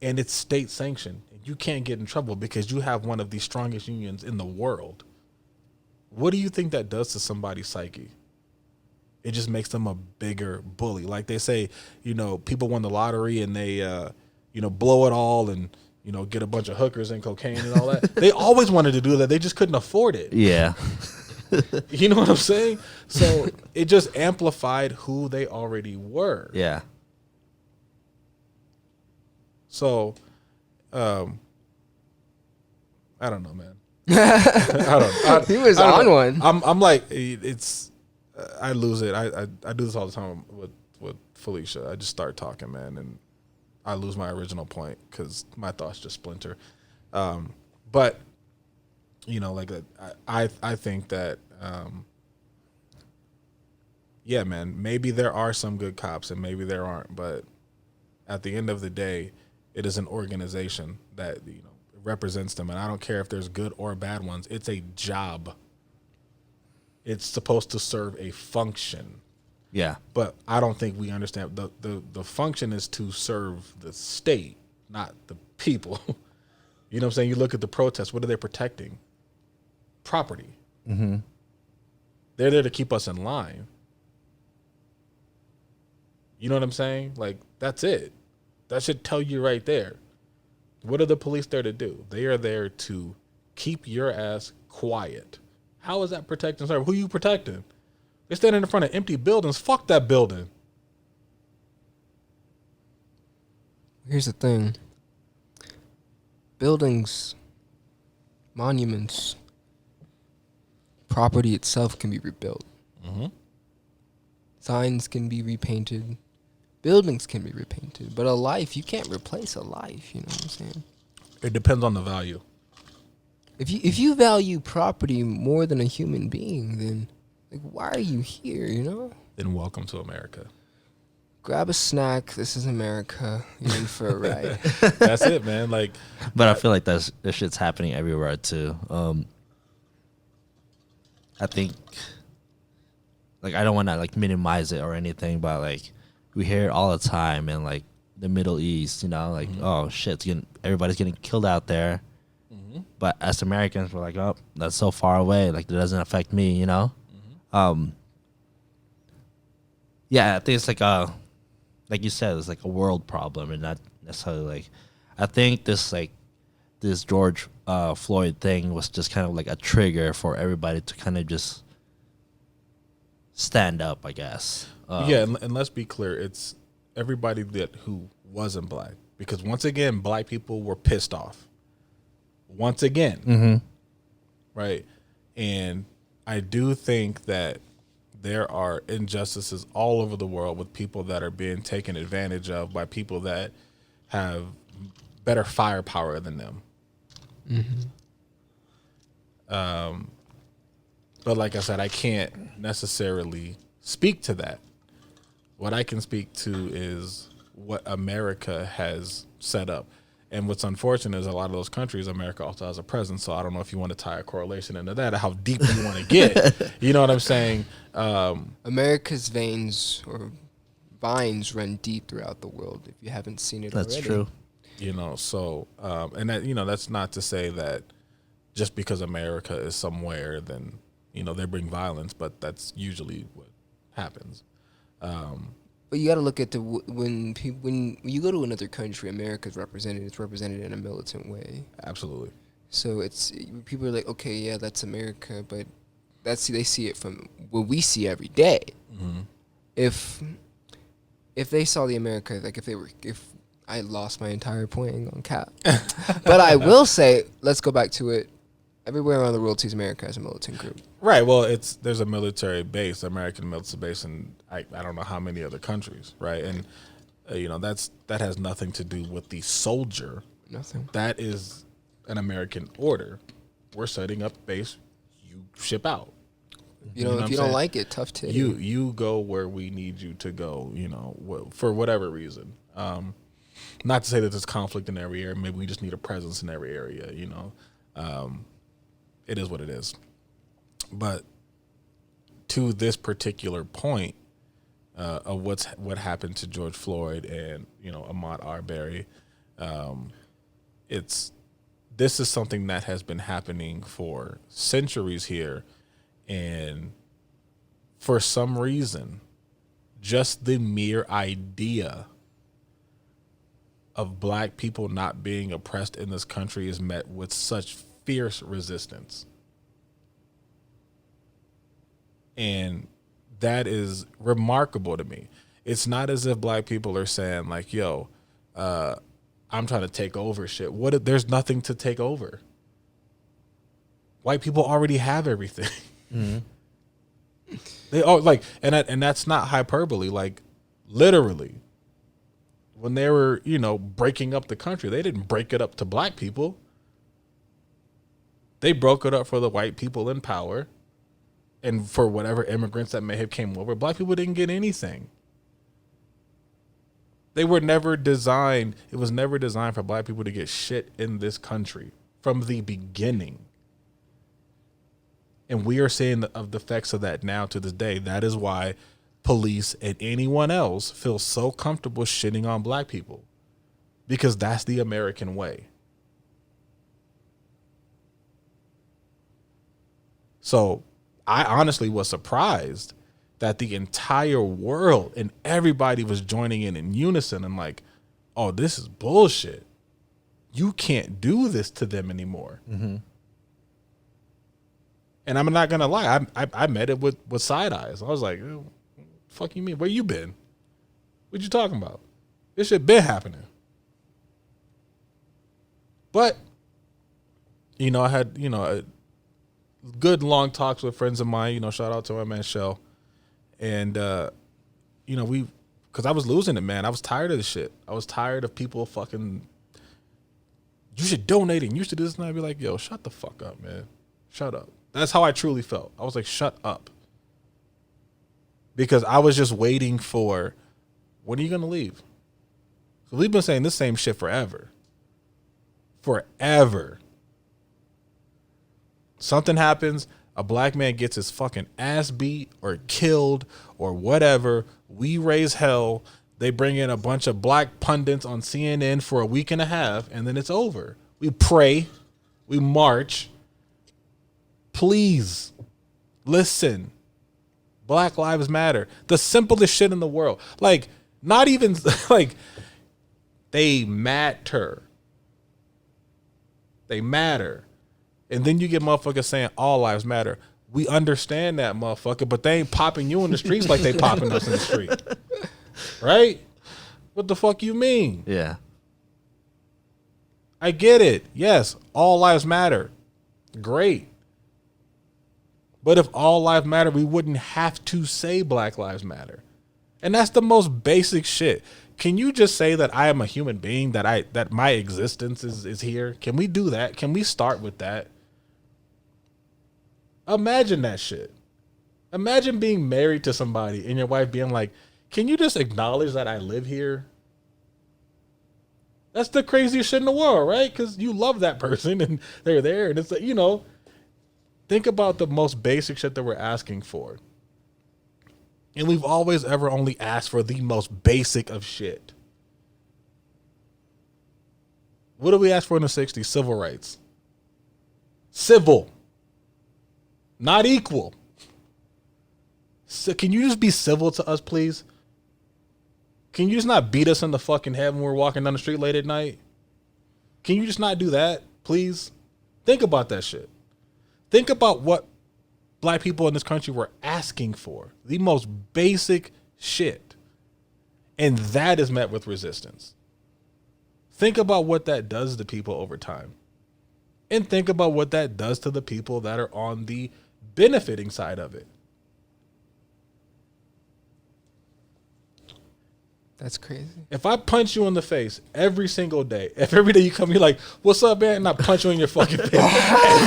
and it's state sanctioned. You can't get in trouble because you have one of the strongest unions in the world. What do you think that does to somebody's psyche? It just makes them a bigger bully. Like they say, people won the lottery and they, blow it all and, get a bunch of hookers and cocaine and all that. They always wanted to do that. They just couldn't afford it. Yeah. You know what I'm saying? So it just amplified who they already were. Yeah. So, I don't know, man. He was on one. I'm like, I lose it. I do this all the time with Felicia. I just start talking, man, and I lose my original point because my thoughts just splinter. But you know, like I think that, yeah, man, maybe there are some good cops and maybe there aren't, but at the end of the day, it is an organization that, you know, represents them, and I don't care if there's good or bad ones. It's a job. It's supposed to serve a function. Yeah. But I don't think we understand the function is to serve the state, not the people. You know what I'm saying? You look at the protests, what are they protecting? Property. Mm-hmm. They're there to keep us in line. You know what I'm saying? Like, that's it. That should tell you right there. What are the police there to do? They are there to keep your ass quiet. How is that protecting? Sorry, who are you protecting? They're standing in front of empty buildings. Fuck that building. Here's the thing. Buildings, monuments, property itself can be rebuilt. Mm-hmm. Signs can be repainted. Buildings can be repainted. But a life, you can't replace a life. You know what I'm saying? It depends on the value. If you value property more than a human being, then like why are you here? You know? Then welcome to America. Grab a snack. This is America. You're in for a ride. That's it, man. Like, But I feel like this shit's happening everywhere too. I think, like, I don't want to like minimize it or anything, but like we hear it all the time in like the Middle East, you know, like oh shit, everybody's getting killed out there. But as Americans, we're like, oh, that's so far away. Like, it doesn't affect me, you know? Yeah, I think it's like you said, it's like a world problem and not necessarily like, I think this George Floyd thing was just kind of like a trigger for everybody to kind of just stand up, I guess. yeah, and let's be clear, it's everybody who wasn't black. Because once again, black people were pissed off. Once again. Right? And I do think that there are injustices all over the world with people that are being taken advantage of by people that have better firepower than them. But like I said, I can't necessarily speak to that. What I can speak to is what America has set up. And what's unfortunate is a lot of those countries, America also has a presence. So I don't know if you want to tie a correlation into that or how deep you want to get. You know what I'm saying? America's veins or vines run deep throughout the world. If you haven't seen it That's already. true. You know, so, and that, you know, that's not to say that just because America is somewhere, then, you know, they bring violence, but that's usually what happens. But you got to look at when you go to another country, America's represented. It's represented in a militant way. Absolutely. So it's people are like, okay, yeah, that's America, but they see it from what we see every day. If they saw the America, like if I lost my entire point on cap, but I will say, let's go back to it. Everywhere around the world sees America as a militant group. Right. Well, there's a military base, American military base, in I don't know how many other countries, right? And you know that has nothing to do with the soldier. Nothing. That is an American order. We're setting up base. You ship out. You know, if you don't like it, tough titty. You go where we need you to go. You know, for whatever reason. Not to say that there's conflict in every area. Maybe we just need a presence in every area. You know. It is what it is. But to this particular point of what happened to George Floyd and, you know, Ahmaud Arbery, this is something that has been happening for centuries here, and for some reason, just the mere idea of black people not being oppressed in this country is met with such fierce resistance. And that is remarkable to me. It's not as if black people are saying like, yo, I'm trying to take over shit. What if there's nothing to take over? White people already have everything. They all like, and that's not hyperbole. Like, literally, when they were, you know, breaking up the country, they didn't break it up to black people. They broke it up for the white people in power and for whatever immigrants that may have came over. Black people didn't get anything. They were never designed. It was never designed for black people to get shit in this country from the beginning. And we are seeing the effects of that now to this day. That is why police and anyone else feel so comfortable shitting on black people, because that's the American way. So I honestly was surprised that the entire world and everybody was joining in unison and like, oh, this is bullshit. You can't do this to them anymore. Mm-hmm. And I'm not going to lie. I met it with side eyes. I was like, oh, fuck you mean? Where you been? What you talking about? This shit been happening. But, you know, I had, you know, good long talks with friends of mine, you know, shout out to my man Shell. And, you know, because I was losing it, man. I was tired of the shit. I was tired of people fucking, you should donate and you should do this. And I'd be like, yo, shut the fuck up, man. Shut up. That's how I truly felt. I was like, shut up. Because I was just waiting for, when are you going to leave? So we've been saying this same shit forever. Forever. Something happens, a black man gets his fucking ass beat or killed or whatever. We raise hell. They bring in a bunch of black pundits on CNN for a week and a half, and then it's over. We pray. We march. Please listen. Black lives matter. The simplest shit in the world. Like, not even, like, they matter. They matter. And then you get motherfuckers saying all lives matter. We understand that, motherfucker, but they ain't popping you in the streets like they popping us in the street. Right? What the fuck you mean? Yeah. I get it. Yes, all lives matter. Great. But if all lives matter, we wouldn't have to say Black Lives Matter. And that's the most basic shit. Can you just say that I am a human being, that my existence is here? Can we do that? Can we start with that? Imagine that shit. Imagine being married to somebody and your wife being like, can you just acknowledge that I live here? That's the craziest shit in the world, right? Because you love that person and they're there. And it's like, you know, think about the most basic shit that we're asking for. And we've always ever only asked for the most basic of shit. What did we ask for in the 60s? Civil rights. Civil. Not equal. So can you just be civil to us, please? Can you just not beat us in the fucking head when we're walking down the street late at night? Can you just not do that, please? Think about that shit. Think about what black people in this country were asking for. The most basic shit. And that is met with resistance. Think about what that does to people over time. And think about what that does to the people that are on the benefiting side of it. That's crazy. If I punch you in the face every single day, if every day you come, you're like, what's up, man? And I punch you in your fucking face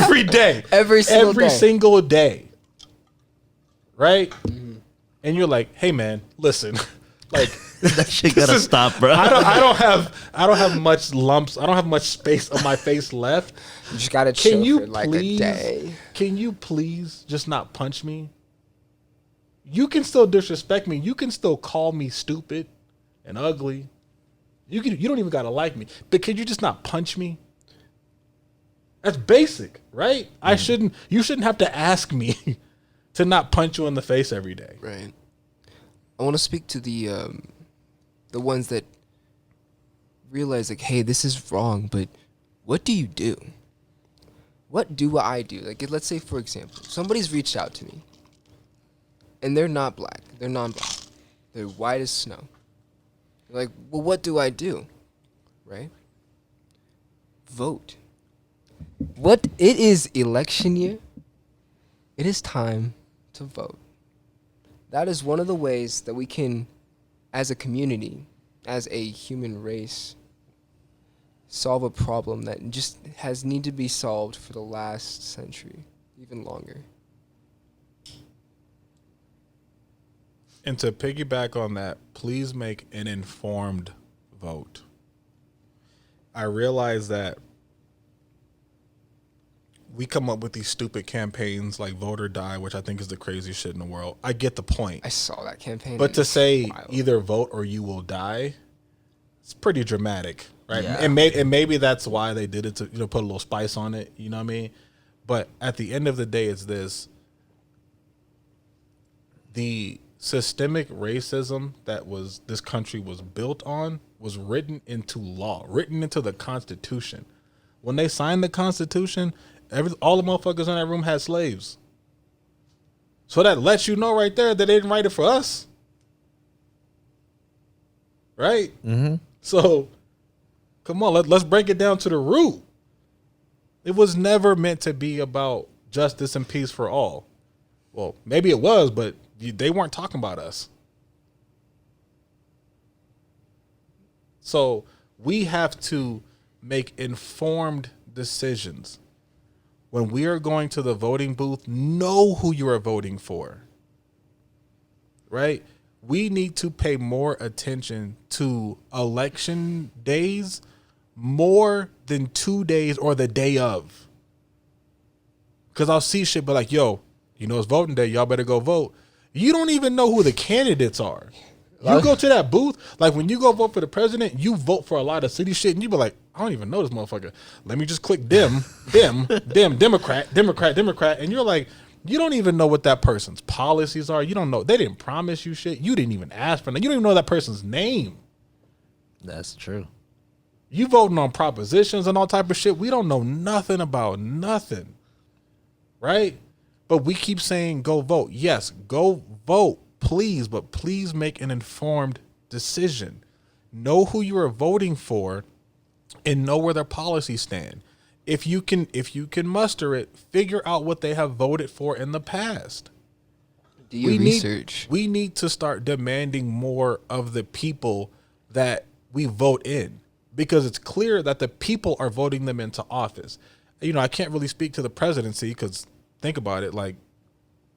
every day. Every single day. Right? Mm-hmm. And you're like, hey, man, listen. Like, that shit gotta stop, bro. I don't have much lumps. I don't have much space on my face left. You just gotta chill for like a day. Can you please just not punch me? You can still disrespect me. You can still call me stupid and ugly. You don't even gotta like me. But can you just not punch me? That's basic, right? You shouldn't have to ask me to not punch you in the face every day. Right. I want to speak to the ones that realize like, hey, this is wrong, but what do you do? What do I do? Like, let's say, for example, somebody's reached out to me and they're not black. They're non-black. They're white as snow. They're like, well, what do I do? Right? Vote. It is election year. It is time to vote. That is one of the ways that we can, as a community, as a human race, solve a problem that just has need to be solved for the last century, even longer. And to piggyback on that, please make an informed vote. I realize that we come up with these stupid campaigns like Vote or Die, which I think is the craziest shit in the world. I get the point. I saw that campaign. But to say wild. either vote or you will die, it's pretty dramatic, right? Yeah. And maybe that's why they did it to put a little spice on it. You know what I mean? But at the end of the day, it's this: the systemic racism that this country was built on was written into law, written into the Constitution. When they signed the Constitution, all the motherfuckers in that room had slaves. So that lets you know right there that they didn't write it for us. Right? Mm-hmm. So, come on, let's break it down to the root. It was never meant to be about justice and peace for all. Well, maybe it was, but they weren't talking about us. So we have to make informed decisions. When we are going to the voting booth, know who you are voting for. Right? We need to pay more attention to election days more than 2 days or the day of. Because I'll see shit, but like, yo, it's voting day. Y'all better go vote. You don't even know who the candidates are. You go to that booth, like when you go vote for the president, you vote for a lot of city shit, and you be like, I don't even know this motherfucker. Let me just click Democrat, and you're like, you don't even know what that person's policies are. You don't know. They didn't promise you shit. You didn't even ask for that. You don't even know that person's name. That's true. You voting on propositions and all type of shit. We don't know nothing about nothing, right? But we keep saying go vote. Yes, go vote, please, but please make an informed decision. Know who you are voting for and know where their policies stand. If you can muster it, figure out what they have voted for in the past. Do your research. We need to start demanding more of the people that we vote in, because it's clear that the people are voting them into office. I can't really speak to the presidency because think about it, like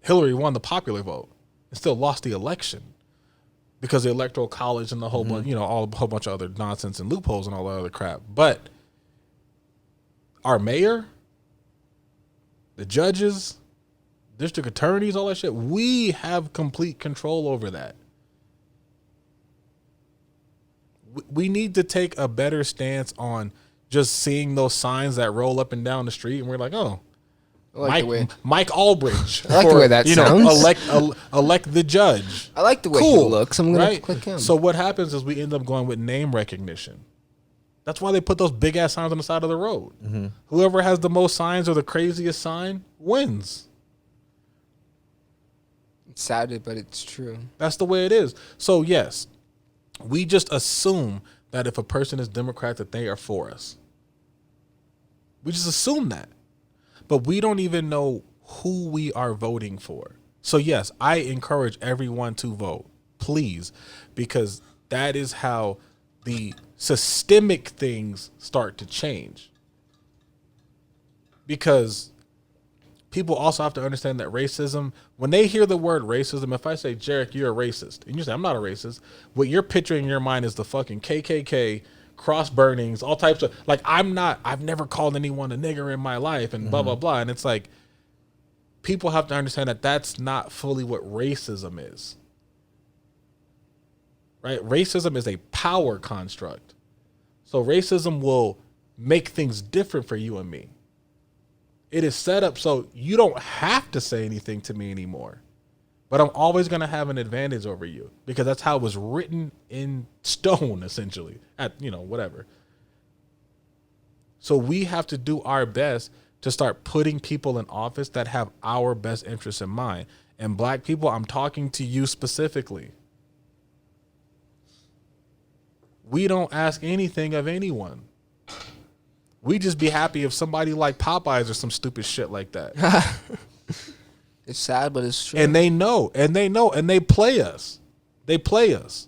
Hillary won the popular vote and still lost the election because the electoral college and the whole bunch, a whole bunch of other nonsense and loopholes and all that other crap. But our mayor, the judges, district attorneys, all that shit, we have complete control over that. We need to take a better stance on just seeing those signs that roll up and down the street, and we're like, oh, Mike Albridge. I like the way that sounds. Elect the judge. I like the way he looks. I'm going to click him. So what happens is we end up going with name recognition. That's why they put those big ass signs on the side of the road. Mm-hmm. Whoever has the most signs or the craziest sign wins. It's sad, but it's true. That's the way it is. So yes, we just assume that if a person is Democrat that they are for us. We just assume that. But we don't even know who we are voting for. So yes, I encourage everyone to vote, please, because that is how the systemic things start to change. Because people also have to understand that racism, when they hear the word racism, if I say, JERiCK, you're a racist, and you say, I'm not a racist, what you're picturing in your mind is the fucking KKK, cross burnings, all types of, like, I've never called anyone a nigger in my life and blah, blah, blah. And it's like, people have to understand that that's not fully what racism is. Right? Racism is a power construct. So racism will make things different for you and me. It is set up so you don't have to say anything to me anymore. But I'm always going to have an advantage over you because that's how it was written in stone, essentially, at, whatever. So we have to do our best to start putting people in office that have our best interests in mind. And black people, I'm talking to you specifically. We don't ask anything of anyone. We just be happy if somebody like Popeyes or some stupid shit like that. It's sad, but it's true. And they know, and they play us. They play us.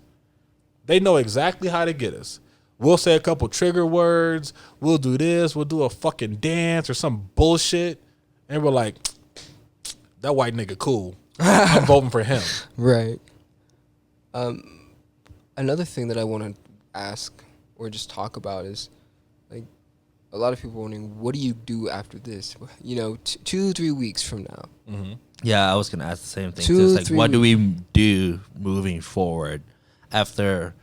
They know exactly how to get us. We'll say a couple trigger words. We'll do this. We'll do a fucking dance or some bullshit. And we're like, that white nigga cool. I'm voting for him. Right. Another thing that I want to ask or just talk about is, like, a lot of people are wondering, what do you do after this? 2-3 weeks from now. Mm-hmm. Yeah, I was gonna ask the same thing. Too. It's like, what do we do moving forward after?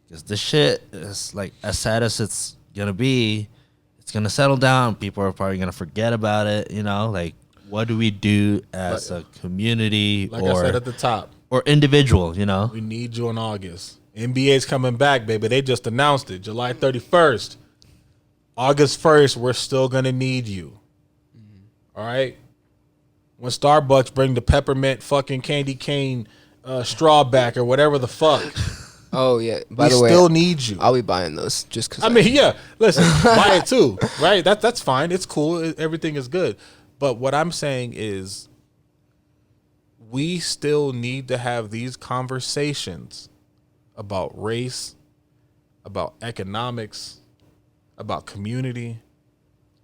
Because this shit is like as sad as it's gonna be, it's gonna settle down. People are probably gonna forget about it. Like, what do we do as a community, like I said at the top, or individual? We need you in August. NBA's coming back, baby. They just announced it, July 31st. August 1st, we're still gonna need you. All right. When Starbucks bring the peppermint fucking candy cane straw back or whatever the fuck. Oh yeah. By the we way, still need you. I'll be buying those just because. I mean, yeah. Listen, buy it too, right? That's fine. It's cool. Everything is good. But what I'm saying is, we still need to have these conversations about race, about economics, about community,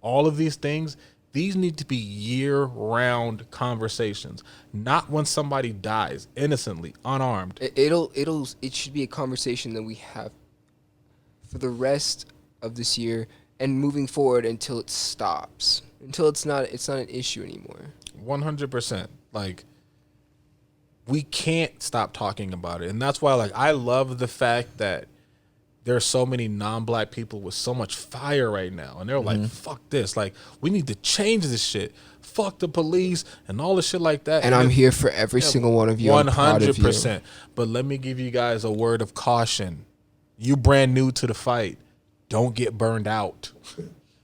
all of these things. These need to be year-round conversations, not when somebody dies innocently, unarmed. It should be a conversation that we have for the rest of this year and moving forward until it stops, until it's not an issue anymore. 100%. Like, we can't stop talking about it, and that's why, like, I love the fact that there are so many non-black people with so much fire right now. And they're like, fuck this. Like, we need to change this shit. Fuck the police and all this shit like that. And I'm here for every single one of you. 100%. But let me give you guys a word of caution. You brand new to the fight. Don't get burned out.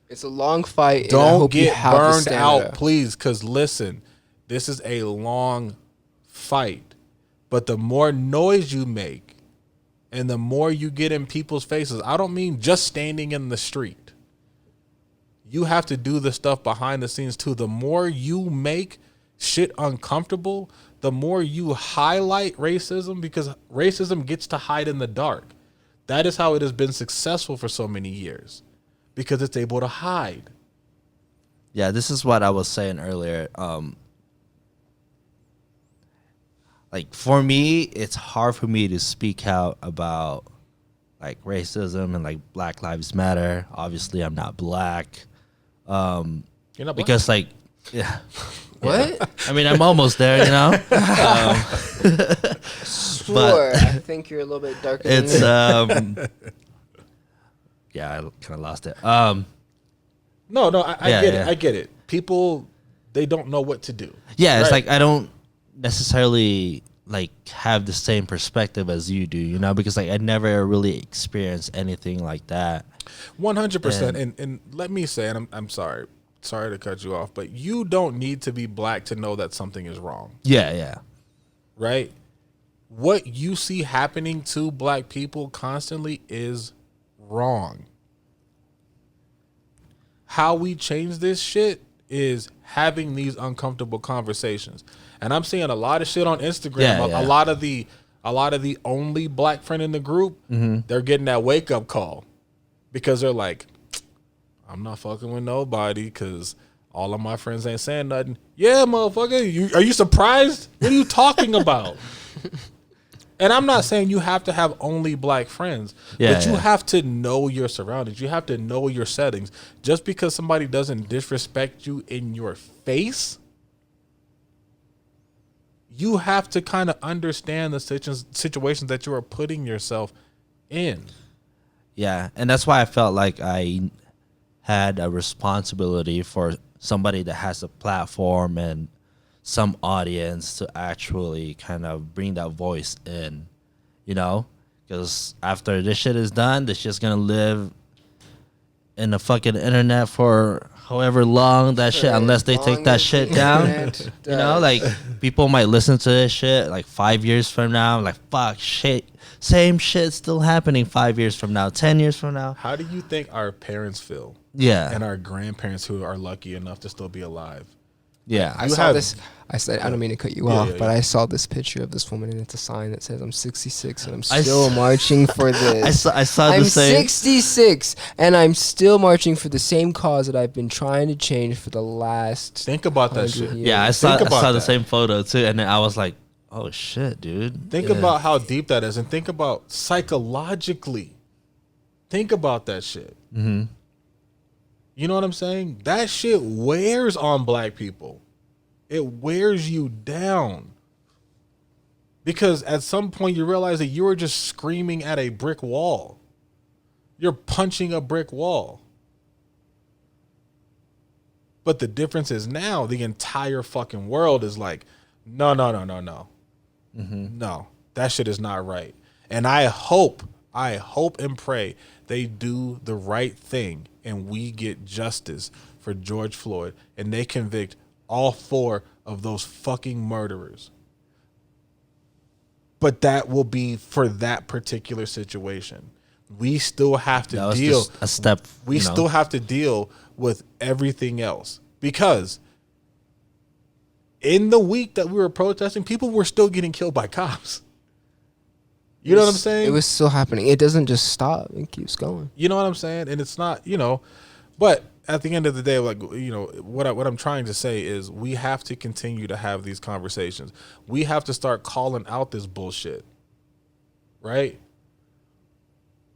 It's a long fight. Don't get burned out, please. Because listen, this is a long fight. But the more noise you make, and the more you get in people's faces, I don't mean just standing in the street. You have to do the stuff behind the scenes too. The more you make shit uncomfortable, the more you highlight racism, because racism gets to hide in the dark. That is how it has been successful for so many years, because it's able to hide. Yeah, this is what I was saying earlier. Like, for me, it's hard for me to speak out about, like, racism and, like, Black Lives Matter. Obviously, I'm not black. You're not black? Because, like, yeah. What? Yeah. I mean, I'm almost there, Sure. I think you're a little bit darker than It's, me. yeah, I kind of lost it. No, I Yeah, get yeah. it. I get it. People, they don't know what to do. Yeah, it's Right. like I don't necessarily like have the same perspective as you do, because like I never really experienced anything like that. 100%. And let me say, and I'm sorry to cut you off, but you don't need to be black to know that something is wrong. Yeah. Right? What you see happening to black people constantly is wrong. How we change this shit is having these uncomfortable conversations. And I'm seeing a lot of shit on Instagram. Yeah. A lot of the only black friend in the group, they're getting that wake up call, because they're like, I'm not fucking with nobody because all of my friends ain't saying nothing. Yeah, motherfucker. Are you surprised? What are you talking about? And I'm not saying you have to have only black friends, but you have to know your surroundings. You have to know your settings. Just because somebody doesn't disrespect you in your face, you have to kind of understand the situations that you are putting yourself in. Yeah, and that's why I felt like I had a responsibility for somebody that has a platform and some audience to actually kind of bring that voice in, because after this shit is done, this shit's gonna live in the fucking internet for however long that shit, unless they take that shit down. Like, people might listen to this shit like 5 years from now, like, fuck, shit, same shit still happening 5 years from now, 10 years from now. How do you think our parents feel? Yeah. And our grandparents who are lucky enough to still be alive? Yeah. I You saw have- this. I said, I don't mean to cut you Yeah, off, yeah, but yeah. I saw this picture of this woman, and it's a sign that says, "I'm 66, and I'm I still s- marching for this." I saw I'm the same. 66, and I'm still marching for the same cause that I've been trying to change for the last. Think about that 100 shit. years. Yeah, I saw Think about the that. same photo too, and then I was like, "Oh shit, dude!" Think Yeah. about how deep that is, and think about psychologically. Think about that shit. Mm-hmm. You know what I'm saying? That shit wears on black people. It wears you down. Because at some point you realize that you were just screaming at a brick wall. You're punching a brick wall. But the difference is now the entire fucking world is like, no. No, that shit is not right. And I hope and pray they do the right thing and we get justice for George Floyd and they convict all 4 of those fucking murderers. But that will be for that particular situation. We still have to That was deal. just a step. We still have to deal with everything else because in the week that we were protesting, people were still getting killed by cops. You know what I'm saying? It was still happening. It doesn't just stop. It keeps going. You know what I'm saying? And it's not, but at the end of the day, like, what I'm trying to say is we have to continue to have these conversations. We have to start calling out this bullshit. Right?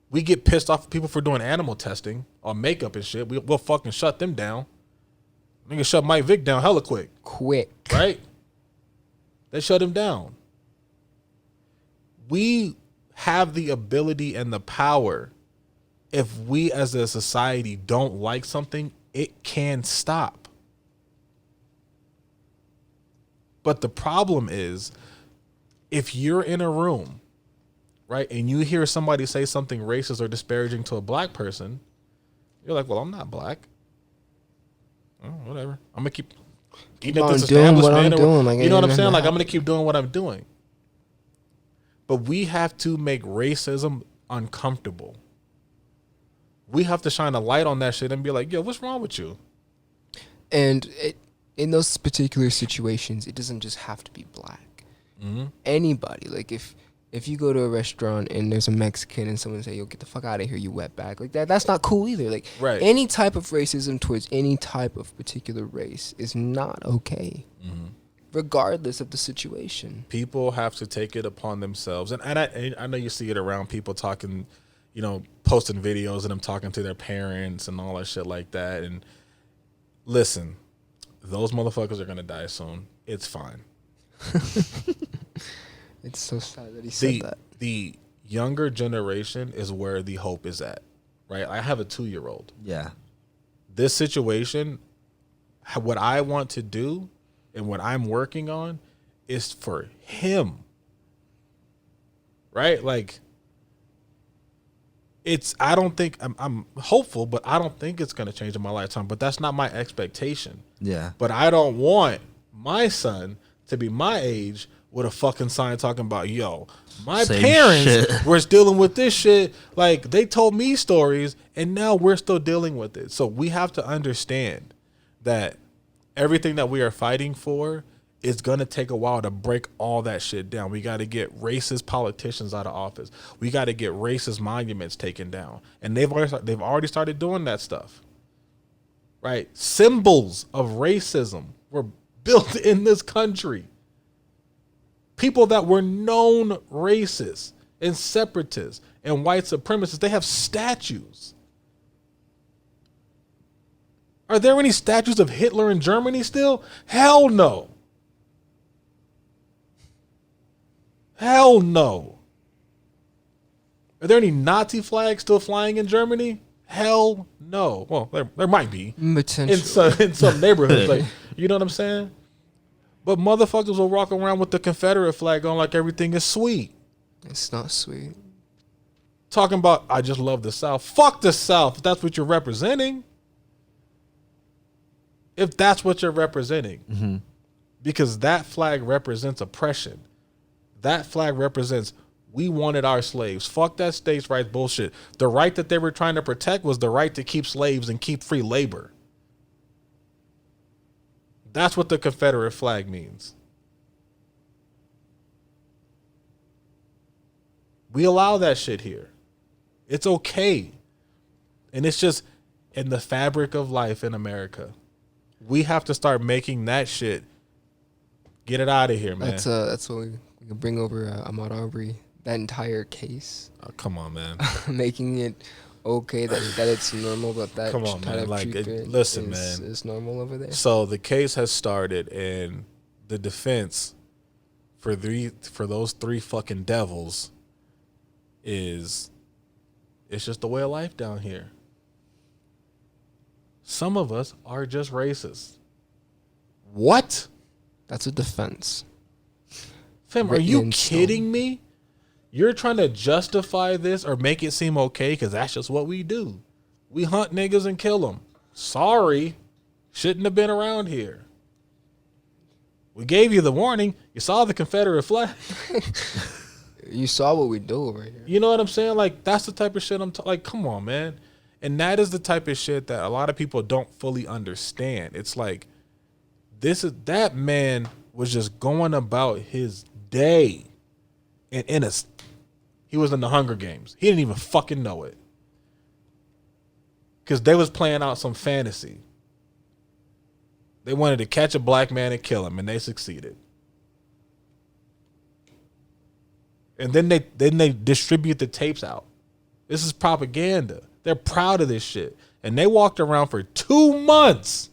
We get pissed off at people for doing animal testing on makeup and shit. We'll fucking shut them down. Nigga shut Mike Vick down hella quick. Right? They shut him down. We have the ability and the power. If we as a society don't like something, it can stop. But the problem is, if you're in a room, right, and you hear somebody say something racist or disparaging to a black person, you're like, well, I'm not black. Oh, whatever. I'm going to keep eating at on this doing what I'm establishment. doing, like, You know what I'm ain't saying? nothing Like, I'm going to keep doing what I'm doing. But we have to make racism uncomfortable. We have to shine a light on that shit and be like, yo, what's wrong with you? And in those particular situations, it doesn't just have to be black. Mm-hmm. Anybody, like if you go to a restaurant and there's a Mexican and someone say, yo, get the fuck out of here, you wetback, like that's not cool either. Like, Right. Any type of racism towards any type of particular race is not okay, regardless of the situation. People have to take it upon themselves. And I know you see it around people talking, posting videos of them talking to their parents and all that shit like that. And listen, those motherfuckers are going to die soon. It's fine. It's so sad that he said that. The younger generation is where the hope is at, right? I have a 2-year-old. Yeah. This situation, what I want to do and what I'm working on is for him, right? Like, I don't think, I'm hopeful, but I don't think it's going to change in my lifetime, but that's not my expectation. Yeah. But I don't want my son to be my age with a fucking sign talking about, yo, my Same parents shit. were dealing with this shit. Like, they told me stories and now we're still dealing with it. So we have to understand that everything that we are fighting for is going to take a while to break all that shit down. We got to get racist politicians out of office. We got to get racist monuments taken down. And they've already started doing that stuff. Right? Symbols of racism were built in this country. People that were known racists and separatists and white supremacists, they have statues. Are there any statues of Hitler in Germany still? Hell no. Hell no. Are there any Nazi flags still flying in Germany? Hell no. Well, there might be Potential. in some neighborhoods. Like, you know what I'm saying? But motherfuckers will walk around with the Confederate flag on like everything is sweet. It's not sweet. Talking about, I just love the South. Fuck the South if that's what you're representing. If that's what you're representing. Mm-hmm. Because that flag represents oppression. That flag represents, we wanted our slaves. Fuck that states' rights bullshit. The right that they were trying to protect was the right to keep slaves and keep free labor. That's what the Confederate flag means. We allow that shit here. It's okay. And it's just in the fabric of life in America. We have to start making that shit. Get it out of here, man. That's what we can bring over Ahmaud Arbery. That entire case. Oh, come on, man. Making it okay that it's normal, but that Come on, kind man. of Like, treatment listen, is, man. is normal over there. So the case has started, and the defense for those three fucking devils is it's just the way of life down here. Some of us are just racist. What? That's a defense. Fam, are Written you in kidding stone. me? You're trying to justify this or make it seem okay because that's just what we do. We hunt niggas and kill them. Sorry. Shouldn't have been around here. We gave you the warning. You saw the Confederate flag. You saw what we do over here. You know what I'm saying? Like, that's the type of shit like, come on, man. And that is the type of shit that a lot of people don't fully understand. It's like, that man was just going about his day. And he was in the Hunger Games. He didn't even fucking know it. Because they was playing out some fantasy. They wanted to catch a black man and kill him, and they succeeded. And then they distribute the tapes out. This is propaganda. They're proud of this shit. And they walked around for 2 months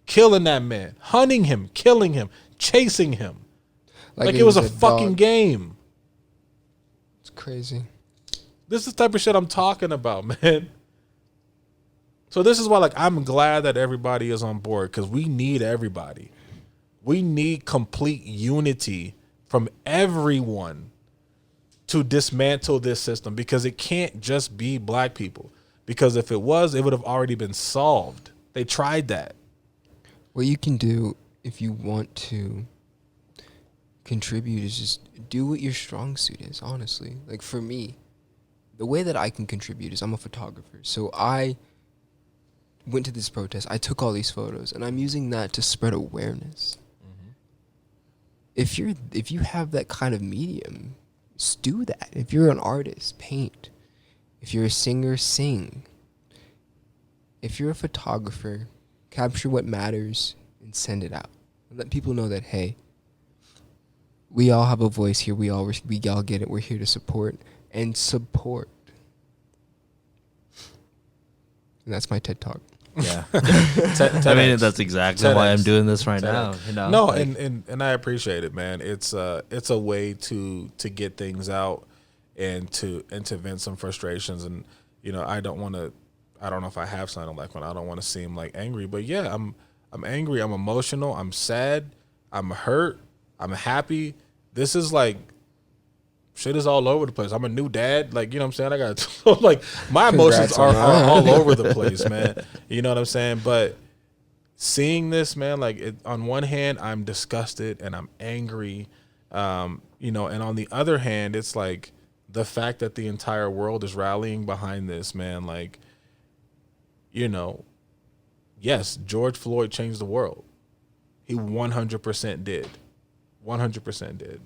killing that man, hunting him, killing him, chasing him. Like it was a fucking dog. game. It's crazy. This is the type of shit I'm talking about, man. So this is why, like, I'm glad that everybody is on board because we need everybody. We need complete unity from everyone to dismantle this system because it can't just be black people. Because if it was, it would have already been solved. They tried that. What you can do if you want to contribute is just do what your strong suit is, honestly. Like for me, the way that I can contribute is I'm a photographer. So I went to this protest. I took all these photos and I'm using that to spread awareness. Mm-hmm. If you have that kind of medium, just do that. If you're an artist, paint. If you're a singer, sing. If you're a photographer, capture what matters and send it out. And let people know that, hey, we all have a voice here. We all get it. We're here to support and support. And that's my TED Talk. Yeah. I mean, that's exactly why I'm doing this right now. You know? No, like, and I appreciate it, man. It's a way to get things out and to vent some frustrations. And you know, I don't know if I have sounded like one. I don't want to seem like angry, but yeah, I'm angry. I'm emotional. I'm sad. I'm hurt. I'm happy. This is like shit is all over the place. I'm a new dad. Like, you know what I'm saying? I got like my emotions are all over the place, man. You know what I'm saying? But seeing this, man, like on one hand, I'm disgusted and I'm angry. You know, and on the other hand, it's like the fact that the entire world is rallying behind this, man, like, you know, yes, George Floyd changed the world. He 100% did. 100% did.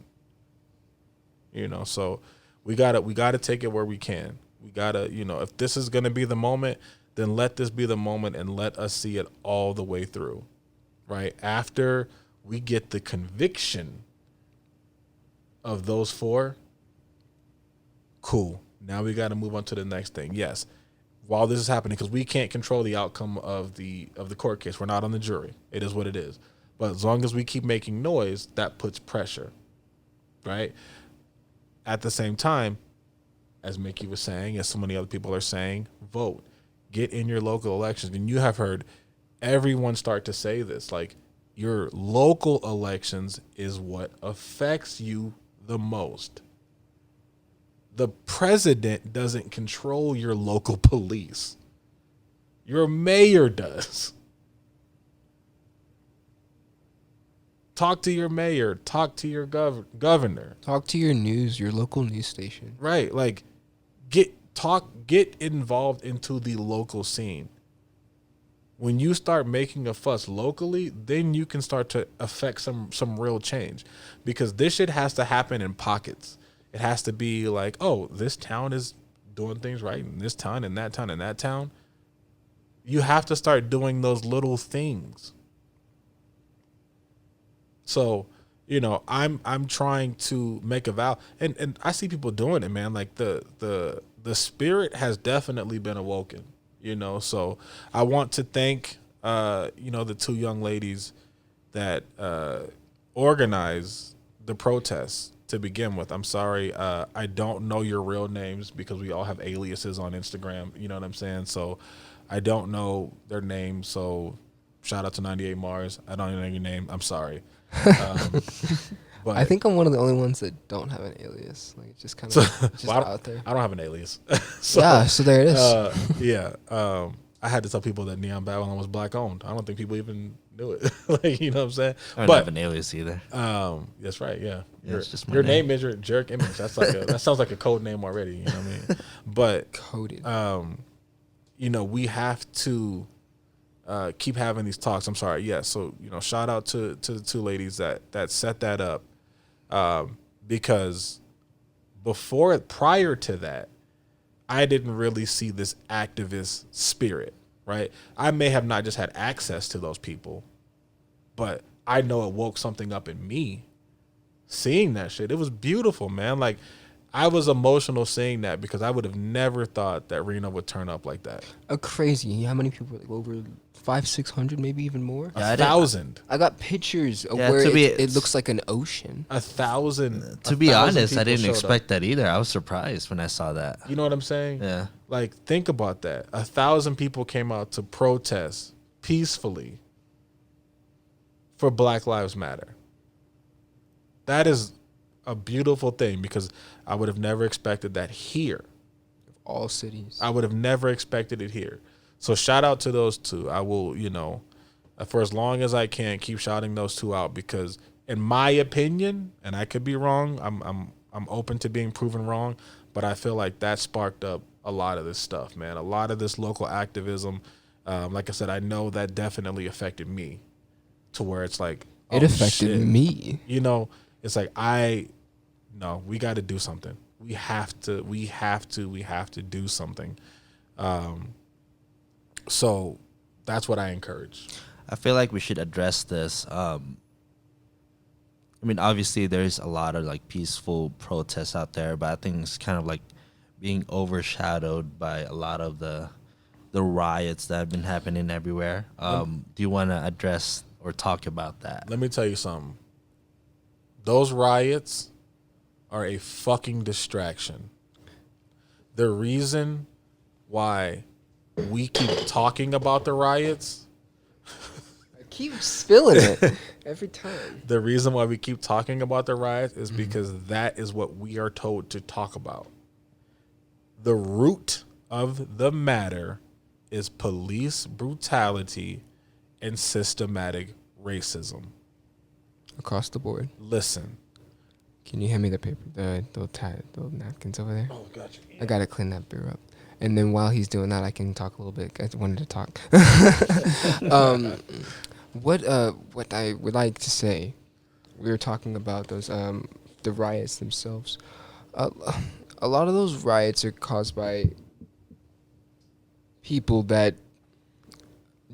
You know, so we gotta take it where we can. We gotta, you know, if this is gonna be the moment, then let this be the moment and let us see it all the way through. Right? After we get the conviction of those four, cool. Now we gotta move on to the next thing. Yes. While this is happening, because we can't control the outcome of the court case. We're not on the jury. It is what it is. But as long as we keep making noise, that puts pressure. Right? At the same time, as Mickey was saying, as so many other people are saying, vote. Get in your local elections. And you have heard everyone start to say this. Like, your local elections is what affects you the most. The president doesn't control your local police. Your mayor does. Talk to your mayor. Talk to your governor. Talk to your local news station. Right. Like, get involved into the local scene. When you start making a fuss locally, then you can start to affect some real change, because this shit has to happen in pockets. It has to be like, oh, this town is doing things right in this town and that town and that town. You have to start doing those little things. So, I'm trying to make a vow, and I see people doing it, man. Like the spirit has definitely been awoken, So I want to thank the two young ladies that organized the protests to begin with. I'm sorry, I don't know your real names because we all have aliases on Instagram. You know what I'm saying? So I don't know their names. So shout out to 98 Mars. I don't know your name. I'm sorry. But I think I'm one of the only ones that don't have an alias. Like, it's just kind of out there. I don't have an alias. So there it is. Yeah. I had to tell people that Neon Babylon was black owned. I don't think people even knew it. Like, you know what I'm saying? I don't have an alias either. That's right. Yeah. It's just your name is your JERiCK image. That's like that sounds like a code name already. You know what I mean? But coded. We have to keep having these talks. I'm sorry. Yeah. So, shout out to the two ladies that set that up. Because prior to that, I didn't really see this activist spirit, right? I may have not just had access to those people, but I know it woke something up in me seeing that shit. It was beautiful, man. Like, I was emotional seeing that because I would have never thought that Reno would turn up like that. Crazy. How many people? Like over 500-600, maybe even more. 1,000. I got pictures of where it looks like an ocean. 1,000. To be honest, I didn't expect that either. I was surprised when I saw that. You know what I'm saying? Yeah. Like, think about that. 1,000 people came out to protest peacefully for Black Lives Matter. That is a beautiful thing, because I would have never expected that here. Of all cities. I would have never expected it here. So shout out to those two. I will, for as long as I can, keep shouting those two out, because in my opinion, and I could be wrong, I'm open to being proven wrong, but I feel like that sparked up a lot of this stuff, man. A lot of this local activism. Like I said, I know that definitely affected me, to where it's like, it affected me. It's like, no, we got to do something. We have to do something. So that's what I encourage. I feel like we should address this. Obviously there's a lot of like peaceful protests out there, but I think it's kind of like being overshadowed by a lot of the riots that have been happening everywhere. Do you want to address or talk about that? Let me tell you something. Those riots are a fucking distraction. The reason why we keep talking about the riots, I keep spilling it every time. The reason why we keep talking about the riots is because that is what we are told to talk about. The root of the matter is police brutality and systematic racism. Across the board. Listen. Can you hand me the paper, the napkins over there? Oh, gotcha. Yeah. I gotta clean that beer up. And then while he's doing that, I can talk a little bit. I wanted to talk. What I would like to say, we were talking about those the riots themselves. A lot of those riots are caused by people that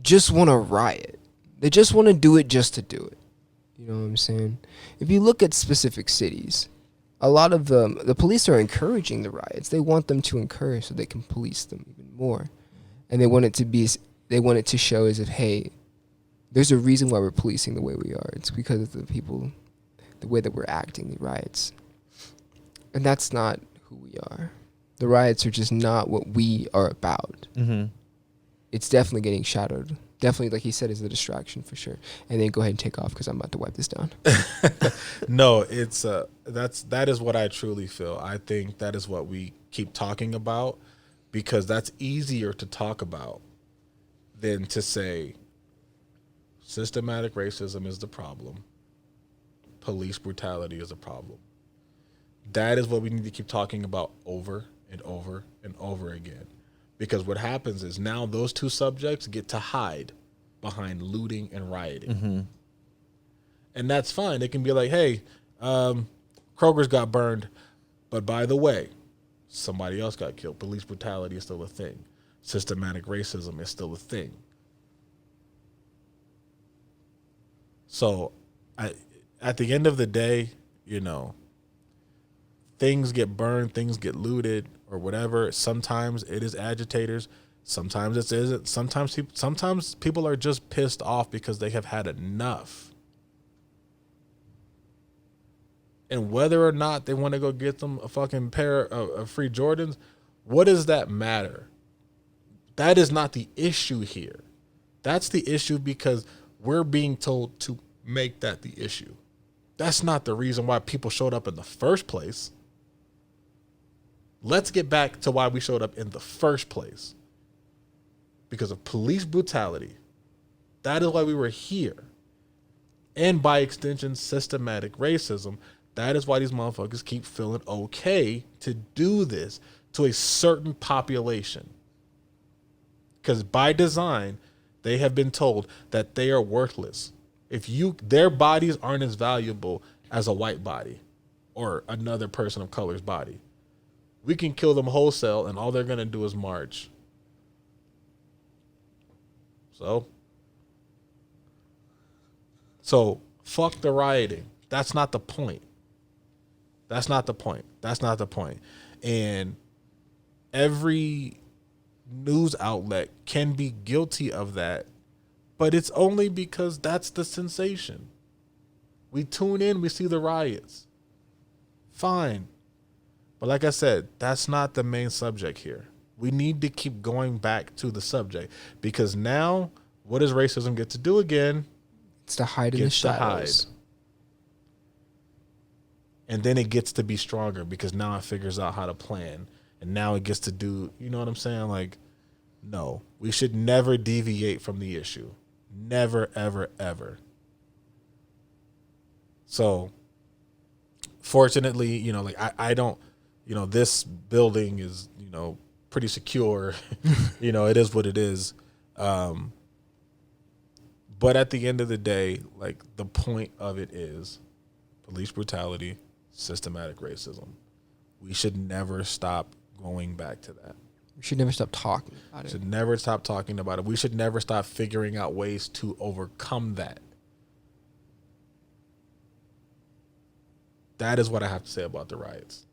just want to riot. They just want to do it just to do it. You know what I'm saying? If you look at specific cities, a lot of the police are encouraging the riots. They want them to encourage so they can police them even more. And they want it to show as if, hey, there's a reason why we're policing the way we are. It's because of the way that we're acting, the riots. And that's not who we are. The riots are just not what we are about. Mm-hmm. It's definitely getting shadowed. Definitely, like he said, is a distraction for sure. And then go ahead and take off because I'm about to wipe this down. No, it's that is what I truly feel. I think that is what we keep talking about, because that's easier to talk about than to say systematic racism is the problem. Police brutality is a problem. That is what we need to keep talking about over and over and over again. Because what happens is now those two subjects get to hide behind looting and rioting. And that's fine. It can be like, hey, Kroger's got burned, but by the way, somebody else got killed. Police brutality is still a thing. Systematic racism is still a thing. So at the end of the day, you know, things get burned, things get looted or whatever. Sometimes it is agitators. Sometimes it isn't. Sometimes people are just pissed off because they have had enough. And whether or not they want to go get them a fucking pair of free Jordans, what does that matter? That is not the issue here. That's the issue because we're being told to make that the issue. That's not the reason why people showed up in the first place. Let's get back to why we showed up in the first place. Because of police brutality. That is why we were here. And by extension, systematic racism. That is why these motherfuckers keep feeling okay to do this to a certain population. Because by design, they have been told that they are worthless. Their bodies aren't as valuable as a white body or another person of color's body. We can kill them wholesale and all they're going to do is march. So fuck the rioting. That's not the point. That's not the point. That's not the point. And every news outlet can be guilty of that, but it's only because that's the sensation. We tune in, we see the riots. Fine. But like I said, that's not the main subject here. We need to keep going back to the subject because now what does racism get to do again? It's to hide in the shadows. And then it gets to be stronger because now it figures out how to plan. And now it gets to do, you know what I'm saying? Like, no, we should never deviate from the issue. Never, ever, ever. So, fortunately, you know, like I don't, you know, this building is, you know, pretty secure. You know, it is what it is. But at the end of the day, like the point of it is police brutality, systematic racism. We should never stop going back to that. We should never stop talking about it. Should never stop talking about it. We should never stop figuring out ways to overcome that. That is what I have to say about the riots.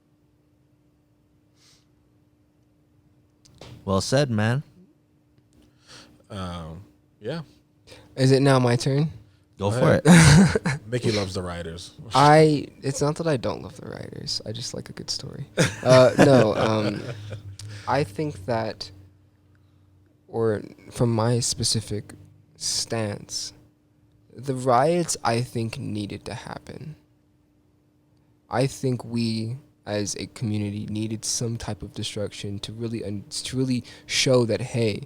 Well said, man. Yeah. Is it now my turn? Go for it. Mickey loves the rioters. It's not that I don't love the writers. I just like a good story. I think that, or from my specific stance, the riots I think needed to happen. I think we as a community needed some type of destruction to really show that, hey,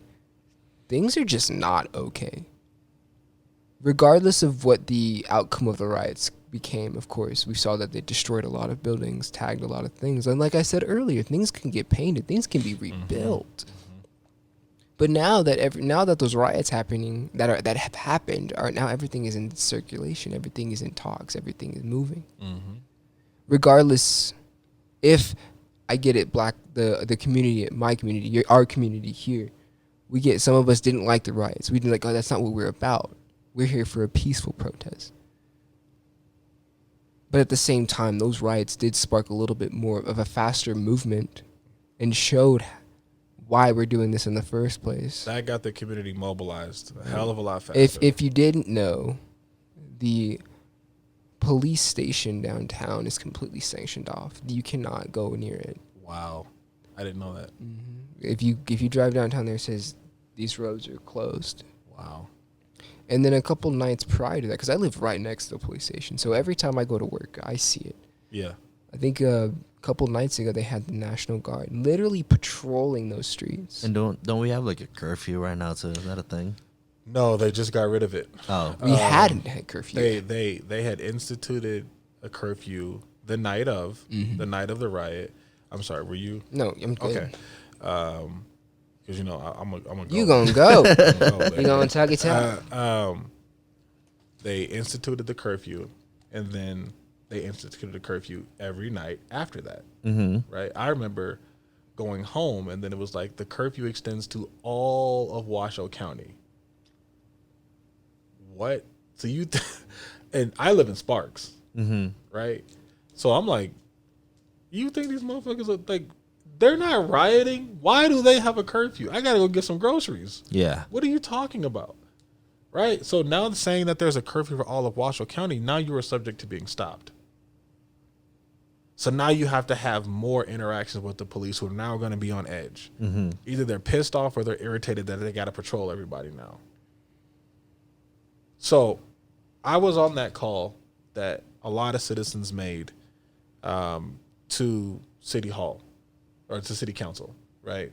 things are just not okay. Regardless of what the outcome of the riots became, of course, we saw that they destroyed a lot of buildings, tagged a lot of things. And like I said earlier, things can get painted, things can be rebuilt. Mm-hmm. But now that those riots happening that have happened, now everything is in circulation, everything is in talks, everything is moving. Mm-hmm. Regardless, if I get it, the community, my community, our community here, we get, some of us didn't like the riots. We didn't like, oh, that's not what we're about. We're here for a peaceful protest. But at the same time, those riots did spark a little bit more of a faster movement and showed why we're doing this in the first place. That got the community mobilized a hell of a lot faster. If you didn't know, the police station downtown is completely sanctioned off. You cannot go near it. Wow. I didn't know that. Mm-hmm. If you drive downtown there, it says these roads are closed. Wow. And then a couple nights prior to that, because I live right next to the police station, so every time I go to work, I see it. Yeah. I think a couple nights ago, they had the National Guard literally patrolling those streets. And don't we have like a curfew right now too? Is that a thing? No, they just got rid of it. Oh. We hadn't had curfew. They had instituted a curfew the night of the riot. I'm sorry, were you? No, I'm good. Okay. because I'm gonna go. You gonna go? There. You gonna talk it out? They instituted the curfew, and then they instituted a curfew every night after that. Mm-hmm. Right? I remember going home, and then it was like the curfew extends to all of Washoe County. What? So and I live in Sparks, right? So I'm like, you think these motherfuckers are like, they're not rioting? Why do they have a curfew? I gotta go get some groceries. Yeah. What are you talking about? Right? So now saying that there's a curfew for all of Washoe County, now you are subject to being stopped. So now you have to have more interactions with the police who are now going to be on edge. Mm-hmm. Either they're pissed off or they're irritated that they got to patrol everybody now. So I was on that call that a lot of citizens made to City Hall or to City Council, right?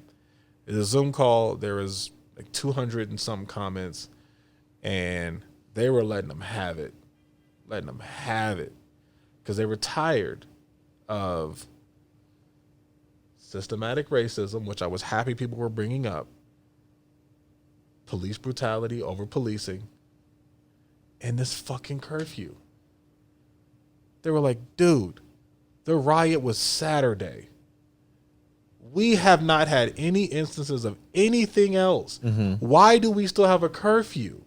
It was a Zoom call. There was like 200 and some comments, and they were letting them have it because they were tired of systematic racism, which I was happy people were bringing up, police brutality, over policing, and this fucking curfew. They were like, dude, the riot was Saturday. We have not had any instances of anything else. Mm-hmm. Why do we still have a curfew?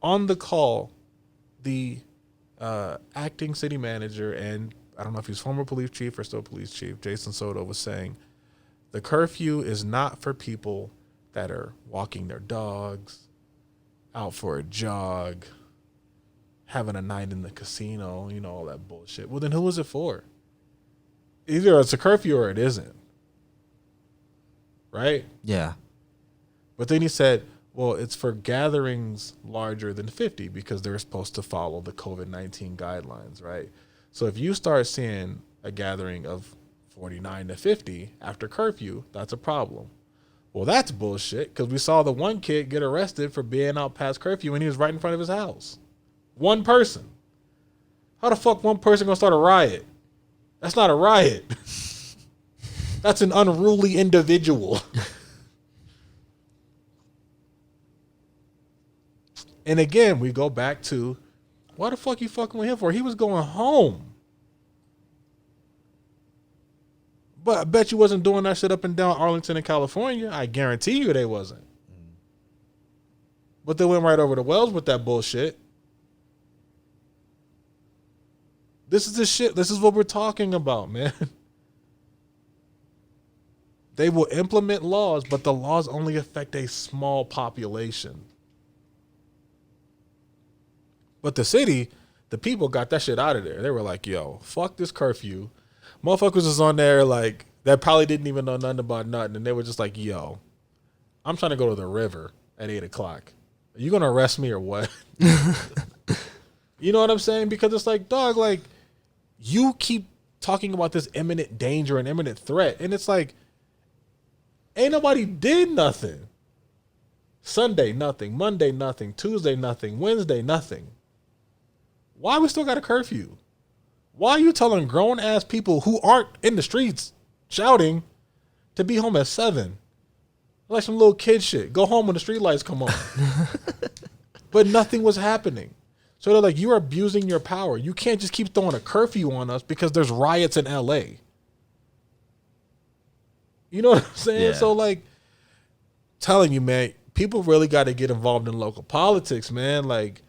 On the call, the acting city manager, and I don't know if he's former police chief or still police chief, Jason Soto, was saying the curfew is not for people that are walking their dogs, out for a jog, having a night in the casino, all that bullshit. Well, then who is it for? Either it's a curfew or it isn't. Right? Yeah. But then he said, well, it's for gatherings larger than 50 because they're supposed to follow the COVID-19 guidelines, right? So if you start seeing a gathering of 49 to 50 after curfew, that's a problem. Well, that's bullshit because we saw the one kid get arrested for being out past curfew and he was right in front of his house. One person. How the fuck one person gonna start a riot? That's not a riot. That's an unruly individual. And again, we go back to, why the fuck you fucking with him for? He was going home. But I bet you wasn't doing that shit up and down Arlington in California. I guarantee you they wasn't. But they went right over to Wells with that bullshit. This is the shit. This is what we're talking about, man. They will implement laws, but the laws only affect a small population. But the city, the people got that shit out of there. They were like, yo, fuck this curfew. Motherfuckers was on there like, that probably didn't even know nothing about nothing. And they were just like, yo, I'm trying to go to the river at 8 o'clock. Are you going to arrest me or what? You know what I'm saying? Because it's like, dog, like, you keep talking about this imminent danger and imminent threat. And it's like, ain't nobody did nothing. Sunday, nothing. Monday, nothing. Tuesday, nothing. Wednesday, nothing. Why we still got a curfew? Why are you telling grown-ass people who aren't in the streets shouting to be home at 7? Like some little kid shit. Go home when the street lights come on. But nothing was happening. So they're like, you're abusing your power. You can't just keep throwing a curfew on us because there's riots in L.A. You know what I'm saying? Yeah. So, like, telling you, man, people really got to get involved in local politics, man. Like,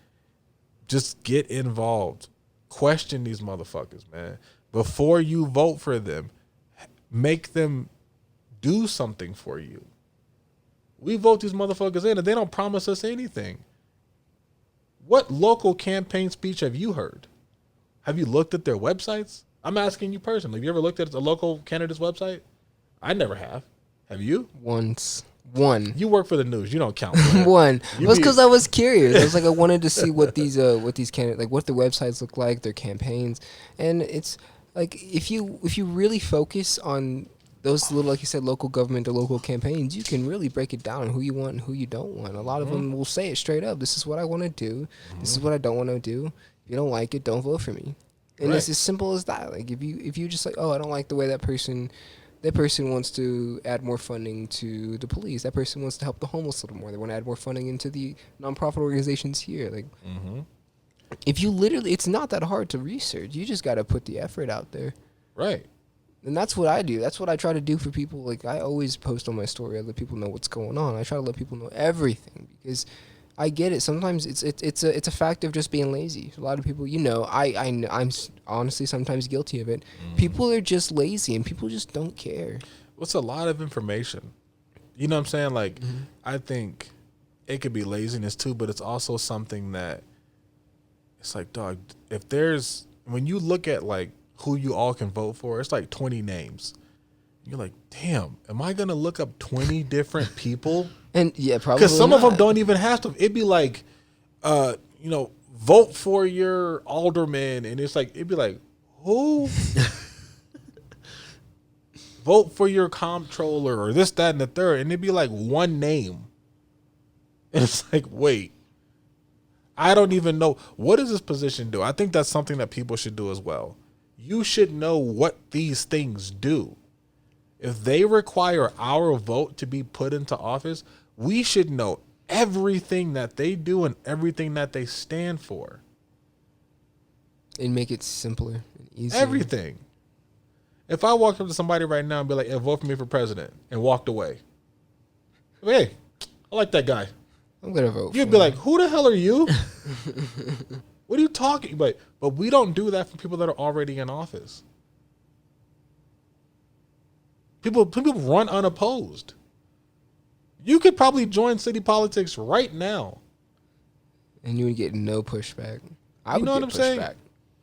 just get involved. Question these motherfuckers, man. Before you vote for them, make them do something for you. We vote these motherfuckers in and they don't promise us anything. What local campaign speech have you heard? Have you looked at their websites? I'm asking you personally. Have you ever looked at a local candidate's website? I never have. Have you? Once. One. You work for the news. You don't count. One. Well, it's because I was curious. I was like, I wanted to see what these candidates, like, what their websites look like, their campaigns, and it's like if you really focus on those little, like you said, local government or local campaigns, you can really break it down on who you want and who you don't want. A lot of them will say it straight up. This is what I want to do. This is what I don't want to do. If you don't like it, don't vote for me. And it's as simple as that. Like if you just like, oh, I don't like the way that person That person wants to add more funding to the police. That person wants to help the homeless a little more. They want to add more funding into the nonprofit organizations here. Like, if you literally, it's not that hard to research. You just got to put the effort out there. Right. And that's what I do. That's what I try to do for people. Like, I always post on my story. I let people know what's going on. I try to let people know everything because I get it. Sometimes it's a fact of just being lazy. A lot of people, I'm honestly sometimes guilty of it. People are just lazy and people just don't care. It's a lot of information. You know what I'm saying? Like, I think it could be laziness too, but it's also something that it's like, dog, when you look at like who you all can vote for, it's like 20 names. You're like, damn, am I going to look up 20 different people? And yeah, probably because some of them not. don't even have to. It'd be like, vote for your alderman, and it's like it'd be like, who? Vote for your comptroller or this, that, and the third, and it'd be like one name. And it's like, wait, I don't even know, what does this position do? I think that's something that people should do as well. You should know what these things do. If they require our vote to be put into office, we should know everything that they do and everything that they stand for. And make it simpler and easier. Everything. If I walked up to somebody right now and be like, hey, vote for me for president, and walked away, hey, I like that guy, I'm going to vote you'd for be him. like, who the hell are you? What are you talking about? But we don't do that for people that are already in office. People run unopposed. You could probably join city politics right now. And you would get no pushback. I would know get what I'm saying?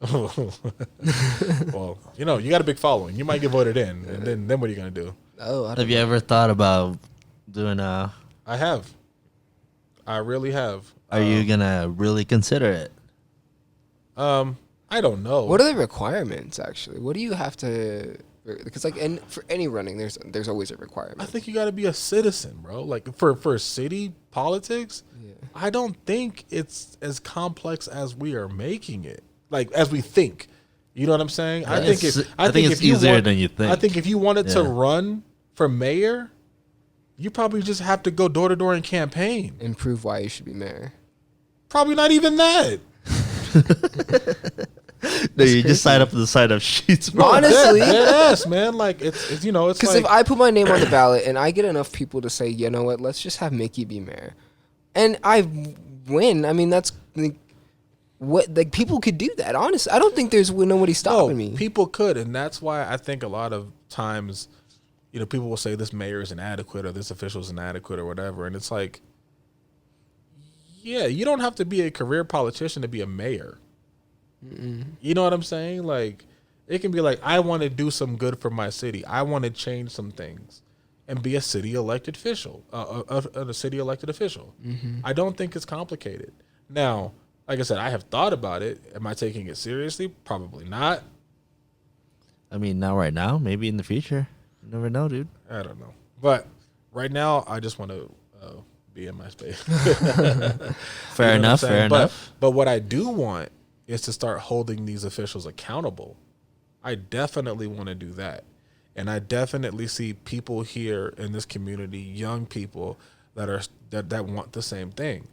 pushback. Well, you got a big following. You might get voted in, and then what are you gonna do? Oh, I don't Have you ever thought about doing a? I have. I really have. Are you gonna really consider it? I don't know. What are the requirements, actually? What do you have to... Because, like, for any running, there's always a requirement. I think you got to be a citizen, bro. Like, for city politics, I don't think it's as complex as we are making it. Like, as we think. You know what I'm saying? I think it's easier than you think. I think if you wanted to run for mayor, you probably just have to go door to door and campaign. And prove why you should be mayor. Probably not even that. No, you just sign up to the side of sheets. Honestly. Yes, man. Like, it's it's Because like, if I put my name on the ballot and I get enough people to say, you know what, let's just have Mickey be mayor, and I win, I mean, that's like, what, like, people could do that. Honestly, I don't think there's nobody stopping me. People could, and that's why I think a lot of times, people will say this mayor is inadequate or this official is inadequate or whatever, and it's like, yeah, you don't have to be a career politician to be a mayor. You know what I'm saying? Like, it can be like, I want to do some good for my city. I want to change some things and be a city elected official, a city elected official. I don't think it's complicated. Now, like I said, I have thought about it. Am I taking it seriously? Probably not. I mean, not right now. Maybe in the future. You never know, dude. I don't know. But right now, I just want to be in my space. Fair enough. Fair enough. But what I do want is to start holding these officials accountable. I definitely want to do that. And I definitely see people here in this community, young people that want the same thing.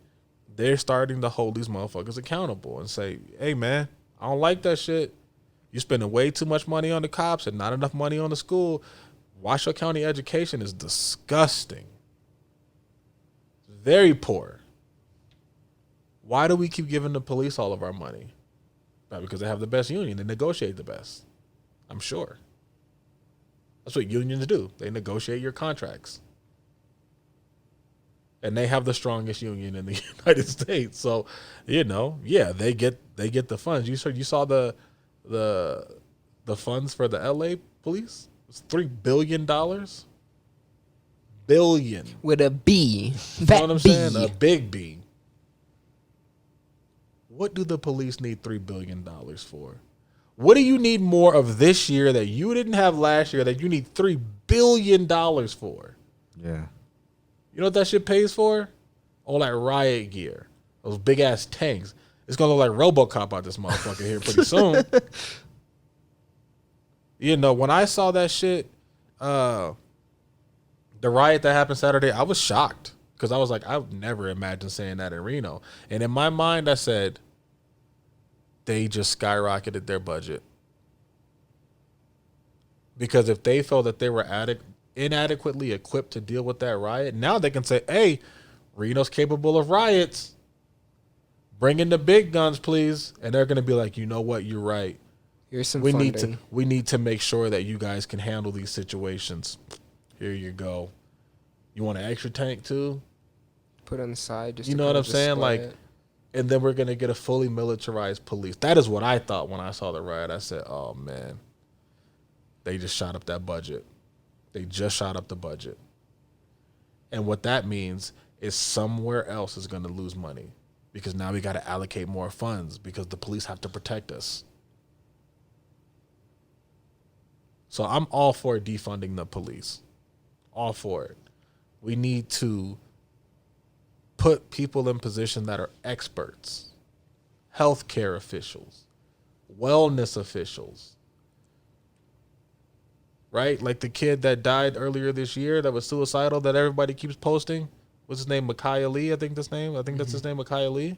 They're starting to hold these motherfuckers accountable and say, hey, man, I don't like that shit. You're spending way too much money on the cops and not enough money on the school. Washoe County education is disgusting. Very poor. Why do we keep giving the police all of our money? Not because they have the best union. They negotiate the best. I'm sure. That's what unions do. They negotiate your contracts. And they have the strongest union in the United States. So, yeah, they get the funds. You saw the funds for the LA police? It's $3 billion. Billion. With a B. You know what I'm saying? A big B. What do the police need $3 billion for? What do you need more of this year that you didn't have last year that you need $3 billion for? Yeah. You know what that shit pays for? All that riot gear. Those big ass tanks. It's going to look like RoboCop out this motherfucker here pretty soon. When I saw that shit, the riot that happened Saturday, I was shocked because I was like, I would never imagine saying that in Reno. And in my mind, I said, they just skyrocketed their budget. Because if they felt that they were inadequately equipped to deal with that riot, now they can say, hey, Reno's capable of riots. Bring in the big guns, please. And they're going to be like, you know what? You're right. Here's some we funding. we need to make sure that you guys can handle these situations. Here you go. You want an extra tank too? Put on the side. Just You to know kind what of I'm saying? display Like, it. and then we're going to get a fully militarized police. That is what I thought when I saw the riot. I said, oh, man, they just shot up that budget. They just shot up the budget. And what that means is somewhere else is going to lose money because now we got to allocate more funds because the police have to protect us. So I'm all for defunding the police. All for it. We need to put people in position that are experts, healthcare officials, wellness officials, right? Like the kid that died earlier this year that was suicidal that everybody keeps posting. What's his name? Micaiah Lee, I think that's his name, Micaiah Lee.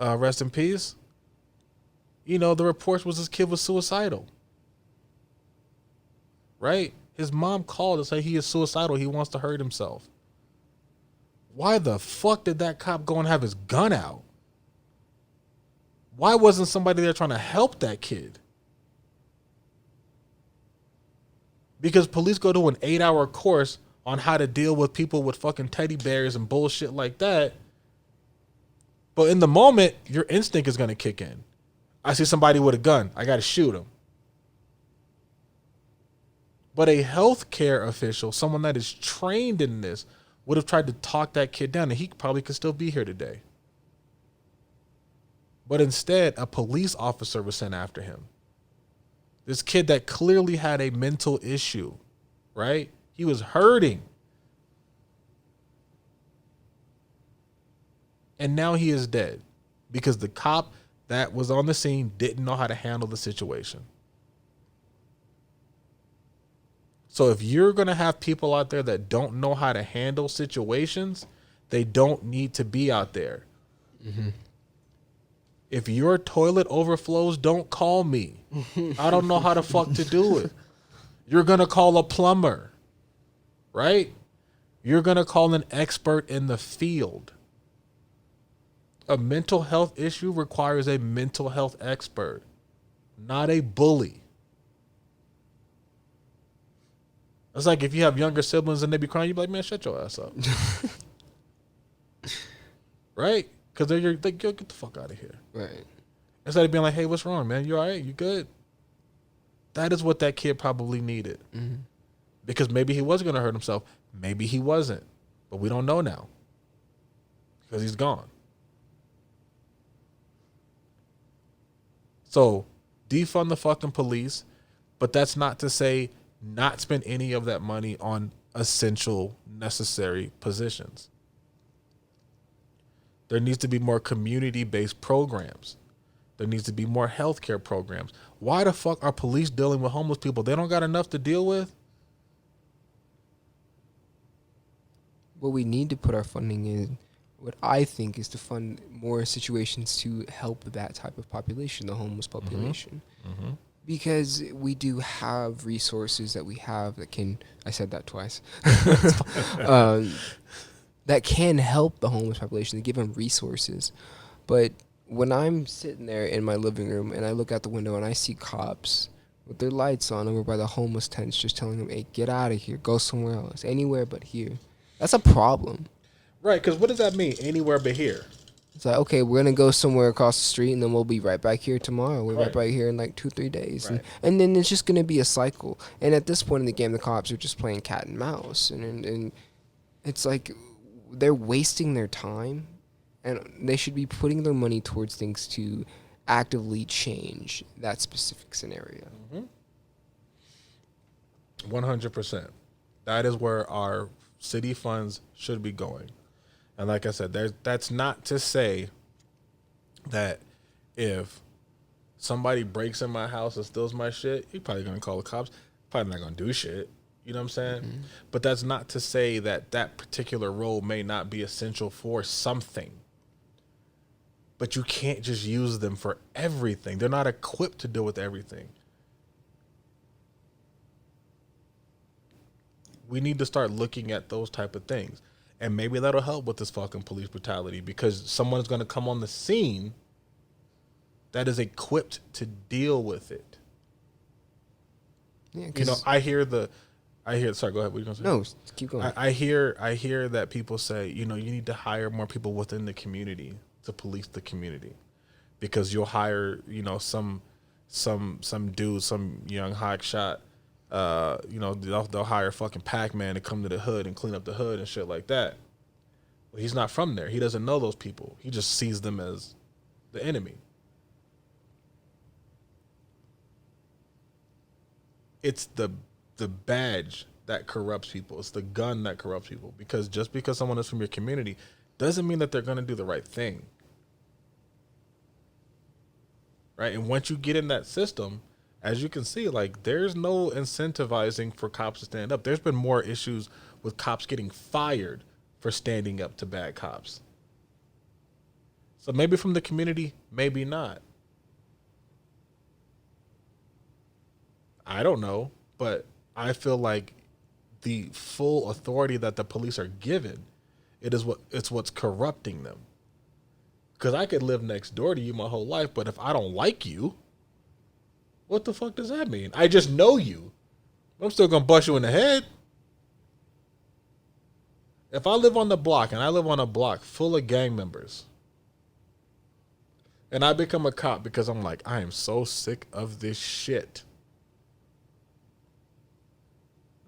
Rest in peace. You know, the reports was this kid was suicidal. Right? His mom called and said he is suicidal. He wants to hurt himself. Why the fuck did that cop go and have his gun out? Why wasn't somebody there trying to help that kid? Because police go to an 8-hour course on how to deal with people with fucking teddy bears and bullshit like that. But in the moment, your instinct is going to kick in. I see somebody with a gun. I got to shoot him. But a healthcare official, someone that is trained in this, would have tried to talk that kid down, and he probably could still be here today. But instead, a police officer was sent after him. This kid that clearly had a mental issue, right? He was hurting. And now he is dead because the cop that was on the scene didn't know how to handle the situation. So if you're going to have people out there that don't know how to handle situations, they don't need to be out there. Mm-hmm. If your toilet overflows, don't call me. I don't know how the fuck to do it. You're going to call a plumber, right? You're going to call an expert in the field. A mental health issue requires a mental health expert, not a bully. It's like if you have younger siblings and they be crying, you be like, man, shut your ass up. Right? Because they're like, yo, get the fuck out of here. Right. Instead of being like, hey, what's wrong, man? You all right? You good? That is what that kid probably needed. Mm-hmm. Because maybe he was going to hurt himself. Maybe he wasn't. But we don't know now. Because he's gone. So, defund the fucking police. But that's not to say not spend any of that money on essential, necessary positions. There needs to be more community-based programs. There needs to be more healthcare programs. Why the fuck are police dealing with homeless people? They don't got enough to deal with? What we need to put our funding in, what I think is to fund more situations to help that type of population, the homeless population. Mm-hmm. Because we do have resources that we have that can, I said that twice, that can help the homeless population, to give them resources. But when I'm sitting there in my living room and I look out the window and I see cops with their lights on over by the homeless tents just telling them, hey, get out of here, go somewhere else, anywhere but here. That's a problem. Right, because what does that mean, anywhere but here? It's like, okay, we're going to go somewhere across the street and then we'll be right back here tomorrow. We're right back here in like 2-3 days. Right. And then it's just going to be a cycle. And at this point in the game, the cops are just playing cat and mouse. And it's like they're wasting their time, and they should be putting their money towards things to actively change that specific scenario. 100%. That is where our city funds should be going. And like I said, that's not to say that if somebody breaks in my house and steals my shit, you're probably going to call the cops. Probably not going to do shit. You know what I'm saying? Mm-hmm. But that's not to say that that particular role may not be essential for something. But you can't just use them for everything. They're not equipped to deal with everything. We need to start looking at those type of things. And maybe that'll help with this fucking police brutality, because someone's going to come on the scene that is equipped to deal with it. Yeah, You know, I hear, sorry, go ahead. What are you going to say? No, keep going. I hear that people say, you know, you need to hire more people within the community to police the community, because you'll hire, you know, some dude, some young hot shot, you know, they'll hire fucking Pac-Man to come to the hood and clean up the hood and shit like that. Well, he's not from there. He doesn't know those people. He just sees them as the enemy. It's the badge that corrupts people. It's the gun that corrupts people. Because just because someone is from your community doesn't mean that they're going to do the right thing. Right? And once you get in that system, as you can see, like, there's no incentivizing for cops to stand up. There's been more issues with cops getting fired for standing up to bad cops. So maybe from the community, maybe not. I don't know, but I feel like the full authority that the police are given, it's what's corrupting them. Because I could live next door to you my whole life, but if I don't like you, what the fuck does that mean? I just know you. I'm still going to bust you in the head. If I live on the block, and I live on a block full of gang members, and I become a cop because I'm like, I am so sick of this shit,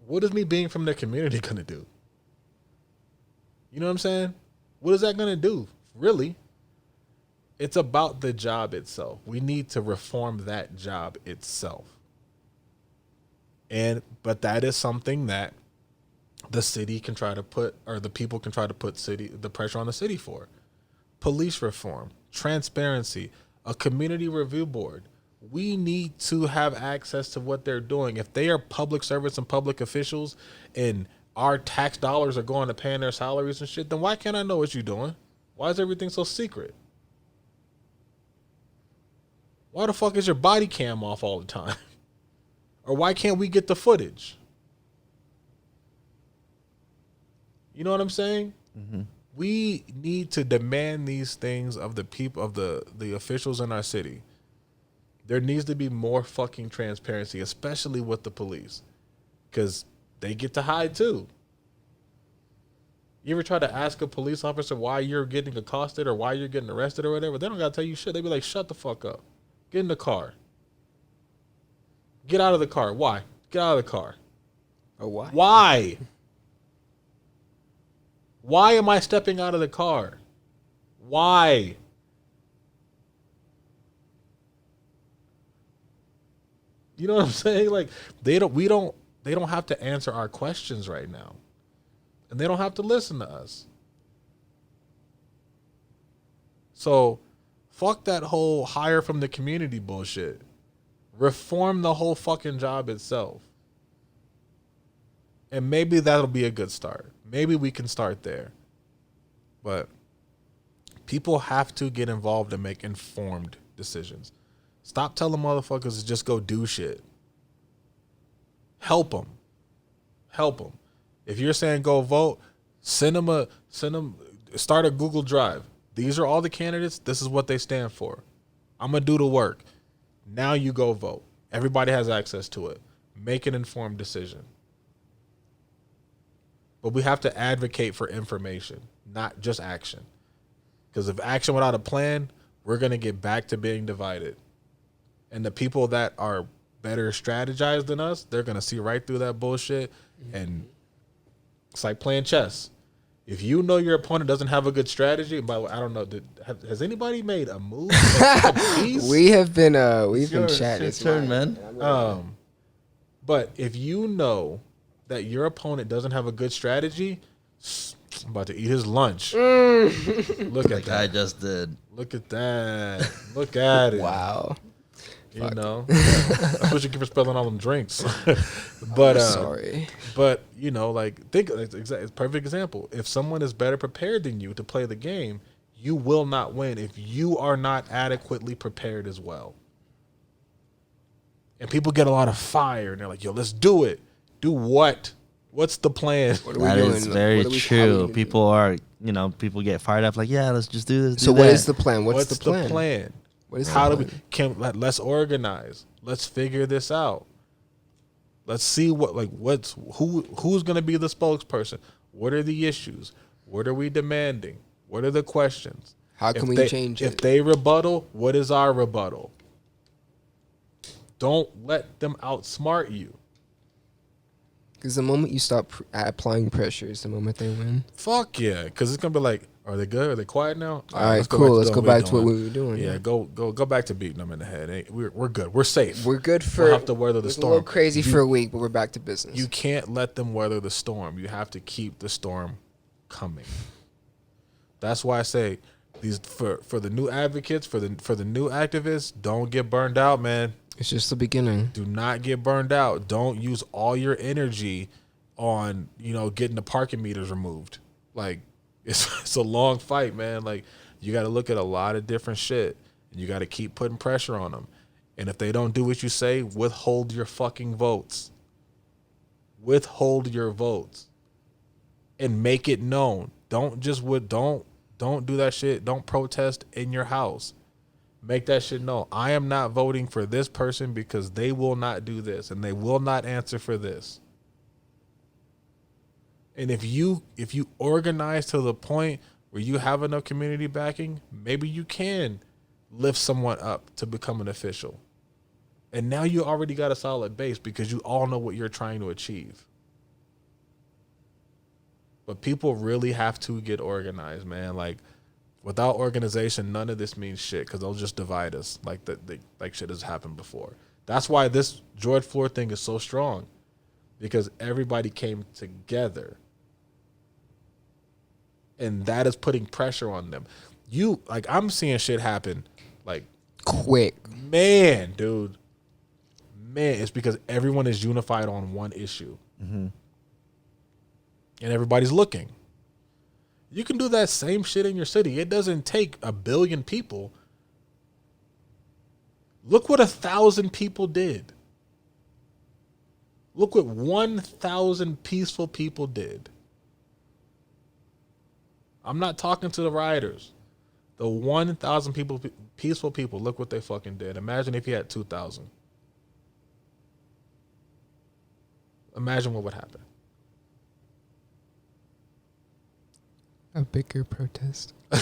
what is me being from the community going to do? You know what I'm saying? What is that going to do? Really? It's about the job itself. We need to reform that job itself. But that is something that the city can try to put, or the people can try to put the pressure on the city for. Police reform, transparency, a community review board. We need to have access to what they're doing. If they are public servants and public officials and our tax dollars are going to paying their salaries and shit, then why can't I know what you're doing? Why is everything so secret? Why the fuck is your body cam off all the time? Or why can't we get the footage? You know what I'm saying? Mm-hmm. We need to demand these things of the people, of the officials in our city. There needs to be more fucking transparency, especially with the police, because they get to hide too. You ever try to ask a police officer why you're getting accosted or why you're getting arrested or whatever? They don't got to tell you shit. They be like, shut the fuck up. Get in the car. Get out of the car. Why? Get out of the car. Oh, why? Why? Why am I stepping out of the car? Why? You know what I'm saying? Like, they don't have to answer our questions right now. And they don't have to listen to us. So, fuck that whole hire from the community bullshit. Reform the whole fucking job itself. And maybe that'll be a good start. Maybe we can start there. But people have to get involved and make informed decisions. Stop telling motherfuckers to just go do shit. Help them. Help them. If you're saying go vote, send them, start a Google Drive. These are all the candidates. This is what they stand for. I'm going to do the work. Now you go vote. Everybody has access to it. Make an informed decision. But we have to advocate for information, not just action. Because if action without a plan, we're going to get back to being divided. And the people that are better strategized than us, they're going to see right through that bullshit. And it's like playing chess. If you know your opponent doesn't have a good strategy, by the way, I don't know, has anybody made a move? We have been chatting. It's your turn, man. But if you know that your opponent doesn't have a good strategy, I'm about to eat his lunch. Look at that. I just did. Look at that. Look at it. Wow. You know, that's what you get for spilling all them drinks. But sorry. But you know, like think it's perfect example. If someone is better prepared than you to play the game, you will not win if you are not adequately prepared as well. And people get a lot of fire, and they're like, "Yo, let's do it. Do what? What's the plan?" What are we That doing? is very How true. we People are, people get fired up like, yeah, let's just do this. So do what that. is the plan? What's the plan? What is How the do we plan? let's organize. Let's figure this out. Let's see who's going to be the spokesperson. What are the issues? What are we demanding? What are the questions? How can we change it? If they rebuttal, what is our rebuttal? Don't let them outsmart you. Because the moment you stop applying pressure is the moment they win. Fuck yeah, because it's gonna be like, are they good? Are they quiet now? All right, cool. Let's go back to what we were doing. Yeah, go back to beating them in the head. Hey, we're good. We're safe. We're good for. We'll have to weather the storm. A little crazy for a week, but we're back to business. You can't let them weather the storm. You have to keep the storm coming. That's why I say these for the new advocates, for the new activists, don't get burned out, man. It's just the beginning. Do not get burned out. Don't use all your energy on, getting the parking meters removed. Like, it's a long fight, man. Like, you got to look at a lot of different shit, and you got to keep putting pressure on them. And if they don't do what you say, withhold your fucking votes. Withhold your votes. And make it known. Don't do that shit. Don't protest in your house. Make that shit known. I am not voting for this person because they will not do this and they will not answer for this. And if you organize to the point where you have enough community backing, maybe you can lift someone up to become an official. And now you already got a solid base because you all know what you're trying to achieve. But people really have to get organized, man. Like, without organization, none of this means shit because they'll just divide us like shit has happened before. That's why this George Floyd thing is so strong, because everybody came together. And that is putting pressure on them. I'm seeing shit happen like quick. Man, dude. Man, it's because everyone is unified on one issue. Mm-hmm. And everybody's looking. You can do that same shit in your city. It doesn't take 1 billion people. Look what 1,000 people did. Look what 1,000 peaceful people did. I'm not talking to the rioters. The 1,000 people, peaceful people, look what they fucking did. Imagine if you had 2,000. Imagine what would happen. A bigger protest. A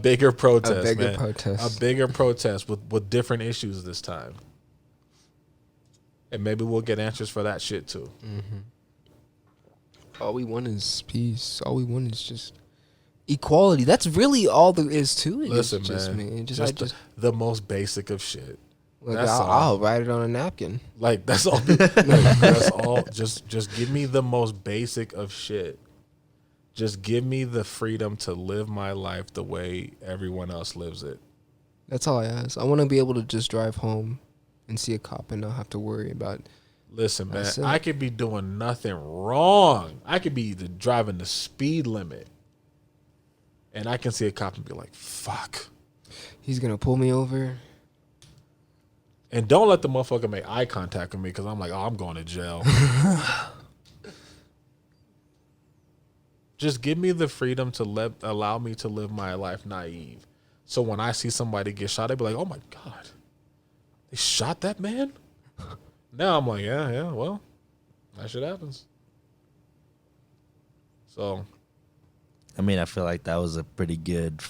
bigger protest. A bigger man. protest. A bigger protest with different issues this time. And maybe we'll get answers for that shit too. Mm-hmm. All we want is peace. All we want is just equality. That's really all there is to it. Listen, just man. Just the most basic of shit. Look, I'll write it on a napkin. Like, that's all. That's all. Just give me the most basic of shit. Just give me the freedom to live my life the way everyone else lives it. That's all I ask. I want to be able to just drive home and see a cop and not have to worry about. Listen, man, I could be doing nothing wrong. I could be driving the speed limit. And I can see a cop and be like, fuck. He's going to pull me over. And don't let the motherfucker make eye contact with me because I'm like, oh, I'm going to jail. Just give me the freedom to allow me to live my life naive. So when I see somebody get shot, I'd be like, oh my God, they shot that man? Now I'm like, yeah, well, that shit happens. So. I mean, I feel like that was a pretty good,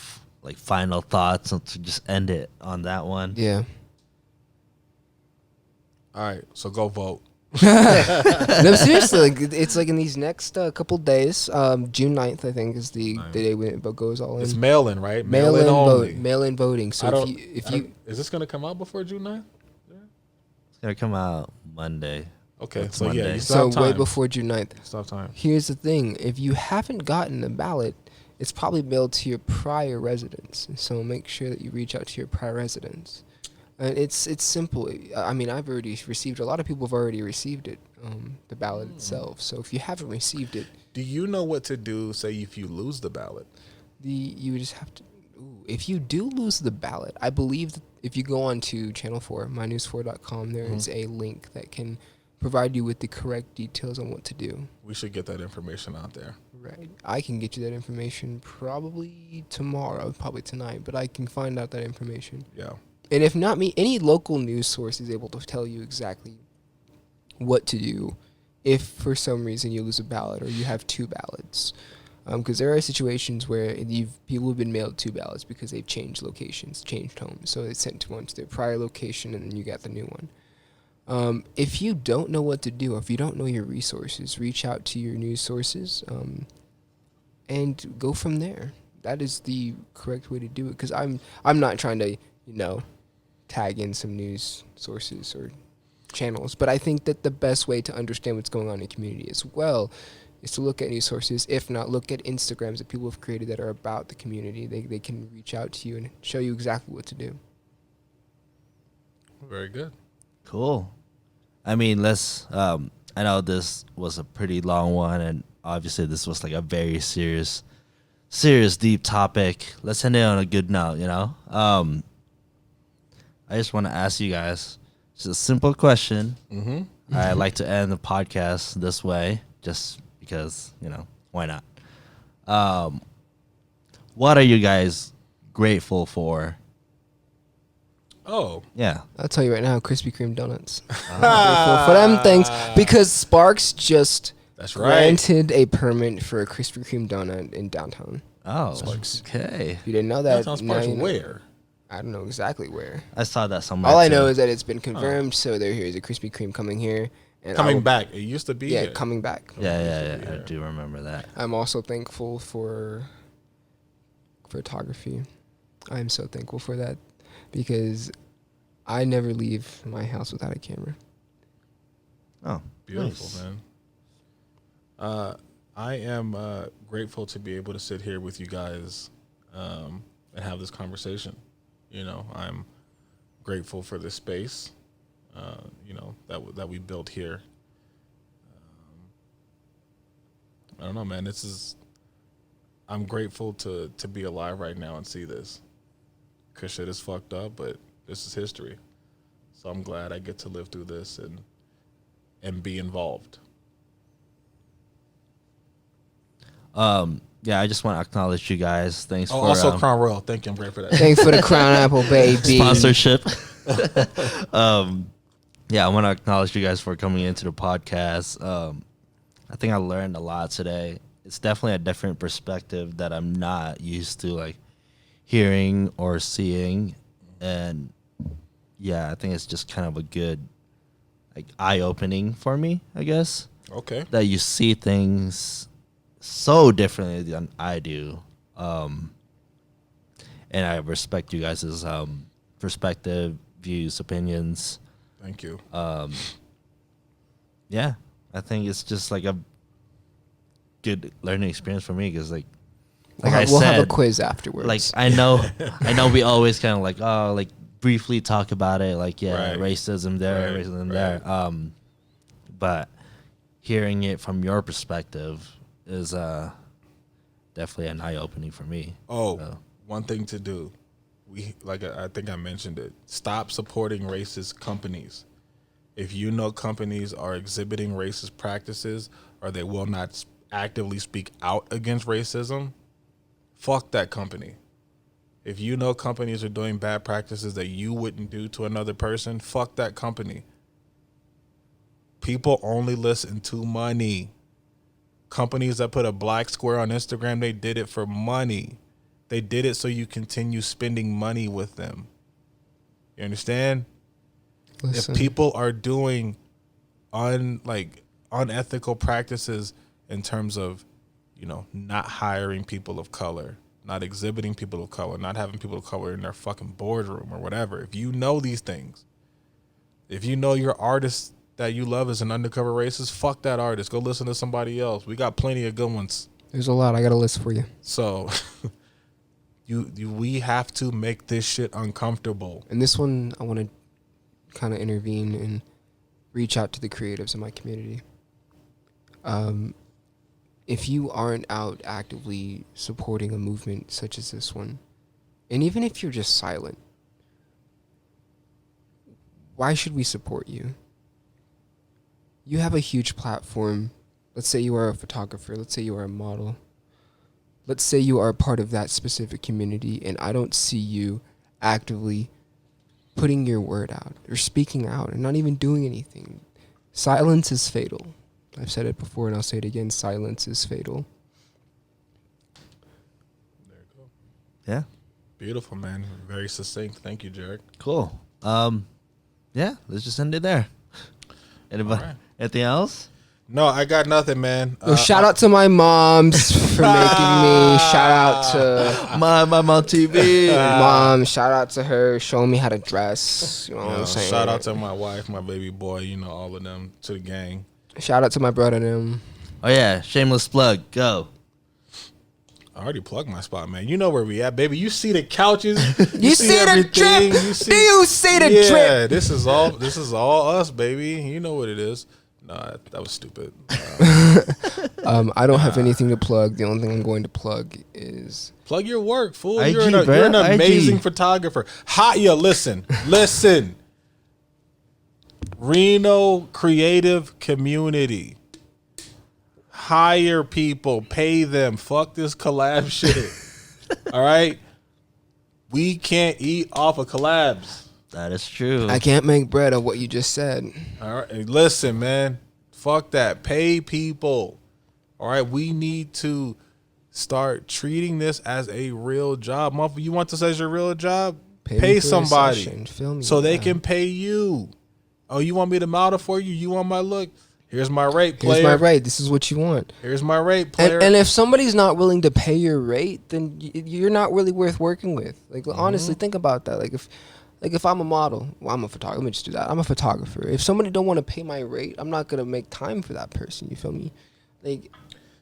final thoughts to just end it on that one. Yeah. All right, so go vote. No, seriously, it's like in these next couple days. June 9th, I think, is the day when it goes all in. It's mail-in, right? Mail-in only. Mail-in voting. So if you is this going to come out before June 9th? Yeah. It's going to come out Monday. Okay, It's so Monday. yeah, you still have time. Way before June 9th. Still have time. Here's the thing. If you haven't gotten the ballot, it's probably mailed to your prior residence. So make sure that you reach out to your prior residence. And it's simple. I mean, I've already received. A lot of people have already received it, the ballot itself. So if you haven't received it, Do you know what to do? Say if you lose the ballot. you would just have to. Ooh, if you do lose the ballot, I believe that if you go on to Channel 4, mynews4.com, there is a link that can provide you with the correct details on what to do. We should get that information out there. Right. I can get you that information probably tomorrow, probably tonight, but I can find out that information. Yeah. And if not me, any local news source is able to tell you exactly what to do if for some reason you lose a ballot or you have two ballots. Because there are situations where people have been mailed two ballots because they've changed locations, changed homes. So they sent one to their prior location and then you got the new one. If you don't know what to do, or if you don't know your resources, reach out to your news sources and go from there. That is the correct way to do it. Because I'm not trying to, tag in some news sources or channels. But I think that the best way to understand what's going on in the community as well is to look at news sources. If not, look at Instagrams that people have created that are about the community. They can reach out to you and show you exactly what to do. Very good. Cool. I mean, I know this was a pretty long one, and obviously this was like a very serious, deep topic. Let's end it on a good note, I just want to ask you guys just a simple question. Mm-hmm. I like to end the podcast this way, just because, why not? What are you guys grateful for? Oh. Yeah. I'll tell you right now, Krispy Kreme donuts. I'm grateful for them things because Sparks just That's right. granted a permit for a Krispy Kreme donut in downtown. Oh, Sparks. okay. If you didn't know that, Sounds now you know. where? I don't know exactly where. I saw that somewhere. All I too. know is that it's been confirmed, so here's a Krispy Kreme coming here. And Coming back. It used to be Yeah, here. coming back. Yeah. I do remember that. I'm also thankful for photography. I'm so thankful for that because I never leave my house without a camera. Oh, Beautiful, nice. man. I am grateful to be able to sit here with you guys and have this conversation. I'm grateful for this space, that we built here. I don't know, man. I'm grateful to be alive right now and see this. Cause shit is fucked up, but this is history. So I'm glad I get to live through this and be involved. Yeah, I just want to acknowledge you guys. Thanks for Also Crown Royal. Thank you. I'm great for that. Thanks for the Crown Apple, baby. sponsorship. Yeah, I want to acknowledge you guys for coming into the podcast. I think I learned a lot today. It's definitely a different perspective that I'm not used to, like hearing or seeing, and yeah, I think it's just kind of a good, like, eye-opening for me, I guess. Okay. That you see things so differently than I do, and I respect you guys' perspective, views, opinions. Thank you. Yeah, I think it's just like a good learning experience for me because, like I We'll said, have a quiz afterwards. like I know we always kind of like briefly talk about it, like Right. racism there, Right, racism right. there. But hearing it from your perspective is definitely an eye opening for me. Oh, So, one thing to do. I think I mentioned it. Stop supporting racist companies. If you know companies are exhibiting racist practices or they will not actively speak out against racism, fuck that company. If you know companies are doing bad practices that you wouldn't do to another person, fuck that company. People only listen to money. Companies that put a black square on Instagram, they did it for money. They did it so you continue spending money with them. You understand? Listen, If people are doing unethical practices in terms of, not hiring people of color, not exhibiting people of color, not having people of color in their fucking boardroom or whatever. If you know these things, if you know your artist that you love is an undercover racist, fuck that artist. Go listen to somebody else. We got plenty of good ones. there's a lot. I got a list for you. So We have to make this shit uncomfortable. And this one, I want to kind of intervene and reach out to the creatives in my community. If you aren't out actively supporting a movement such as this one, and even if you're just silent, why should we support you? You have a huge platform. Let's say you are a photographer. Let's say you are a model. Let's say you are a part of that specific community, and I don't see you actively putting your word out or speaking out and not even doing anything. Silence is fatal. I've said it before and I'll say it again. Silence is fatal. There you go. Yeah. Beautiful, man. Very succinct. Thank you, JERiCK. Cool. Yeah, let's just end it there. Anybody? All right. Anything else? No, I got nothing, man. Yo, shout out to my moms for making me. Shout out to My mom TV. mom. Shout out to her showing me how to dress. You know what I'm saying? Shout out to my wife, my baby boy, all of them, to the gang. Shout out to my brother and them. Oh yeah, shameless plug. Go. I already plugged my spot, man. You know where we at, baby. You see the couches. You see the drip? Do you see the drip? Yeah, this is all us, baby. You know what it is. Nah, that was stupid. I don't have anything to plug. The only thing I'm going to plug is Plug your work, fool. IG, You're an bruh. amazing IG. photographer. Listen. Reno creative community. Hire people, pay them. Fuck this collab shit. All right? We can't eat off of collabs. That is true. I can't make bread of what you just said. All right, hey, listen, man. Fuck that. Pay people. All right, we need to start treating this as a real job. Motherfucker, you want this as your real job? Pay me Pay for a somebody session. Feel me? so they Yeah. can pay you. Oh, you want me to model for you? You want my look? Here's my rate, Here's player. my rate. This is what you want. Here's my rate, player. And if somebody's not willing to pay your rate, then you're not really worth working with. Like honestly, think about that. Like if I'm a model, well, I'm a photographer. Let me just do that. I'm a photographer. If somebody don't want to pay my rate, I'm not gonna make time for that person. You feel me? Like,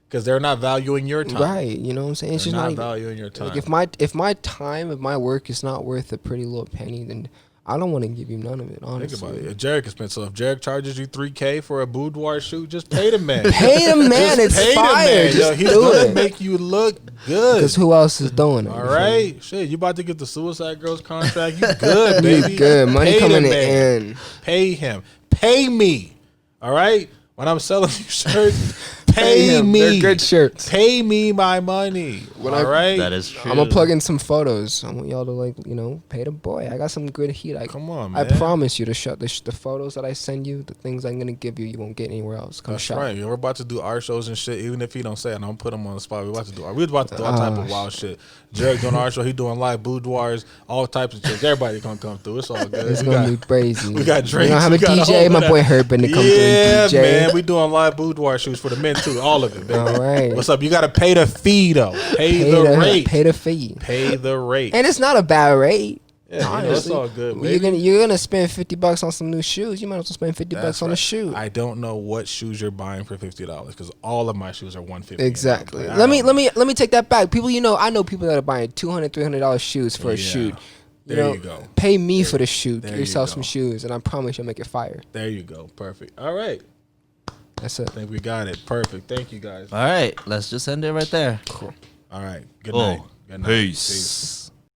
because they're not valuing your time. right? You know what I'm saying? It's They're just not not even, valuing your time. like if my work is not worth a pretty little penny, then I don't want to give you none of it. Honestly, Think about it. If JERiCK is spent, so if JERiCK charges you $3,000 for a boudoir shoot, just pay the man. pay the man. Just It's pay the fire. man. Just Yo, he's do gonna it. make you look good. Because who else is doing it? All you feel me? right, shit, you about to get the Suicide Girls contract? You good, baby? You good. Money Pay coming the man. in. Pay him. Pay me. All right. When I'm selling you shirts, pay him. me. They're good shirts. Pay me my money. When all right. That is true. I'm gonna plug in some photos. I want y'all to pay the boy. I got some good heat. Come on, I man. promise you to shut the photos that I send you, the things I'm gonna give you, you won't get anywhere else. Come That's shop. right. We're about to do art shows and shit. Even if he don't say it, I'm gonna put him on the spot. We're about to do all type of wild shit. JERiCK doing art show. He doing live boudoirs, all types of shit. Everybody gonna come through. It's all good. It's gonna be crazy. we got We drinks. gonna have We a got all DJ. of My that. boy Herb to come Yeah, through. DJ. man. We doing live boudoir shoots for the men too. All of it, baby. All right. What's up? You gotta pay the fee though. Pay the rate. Pay the fee. Pay the rate. And it's not a bad rate. Yeah, it's all good, You're baby. you're gonna spend $50 on some new shoes. You might as well spend $50 That's on a right. shoe. I don't know what shoes you're buying for $50 because all of my shoes are $150. Exactly. Like, Let me take that back. People, I know people that are buying $200, $300 shoes for a Yeah. shoot. There you go. Pay me for the shoot. there Get you yourself go. some shoes, and I promise you'll make it fire. There you go. Perfect. All right. That's it. I think we got it. Perfect. Thank you guys. All right, let's just end it right there. Cool. All right. Good Cool. night. Good night. Peace.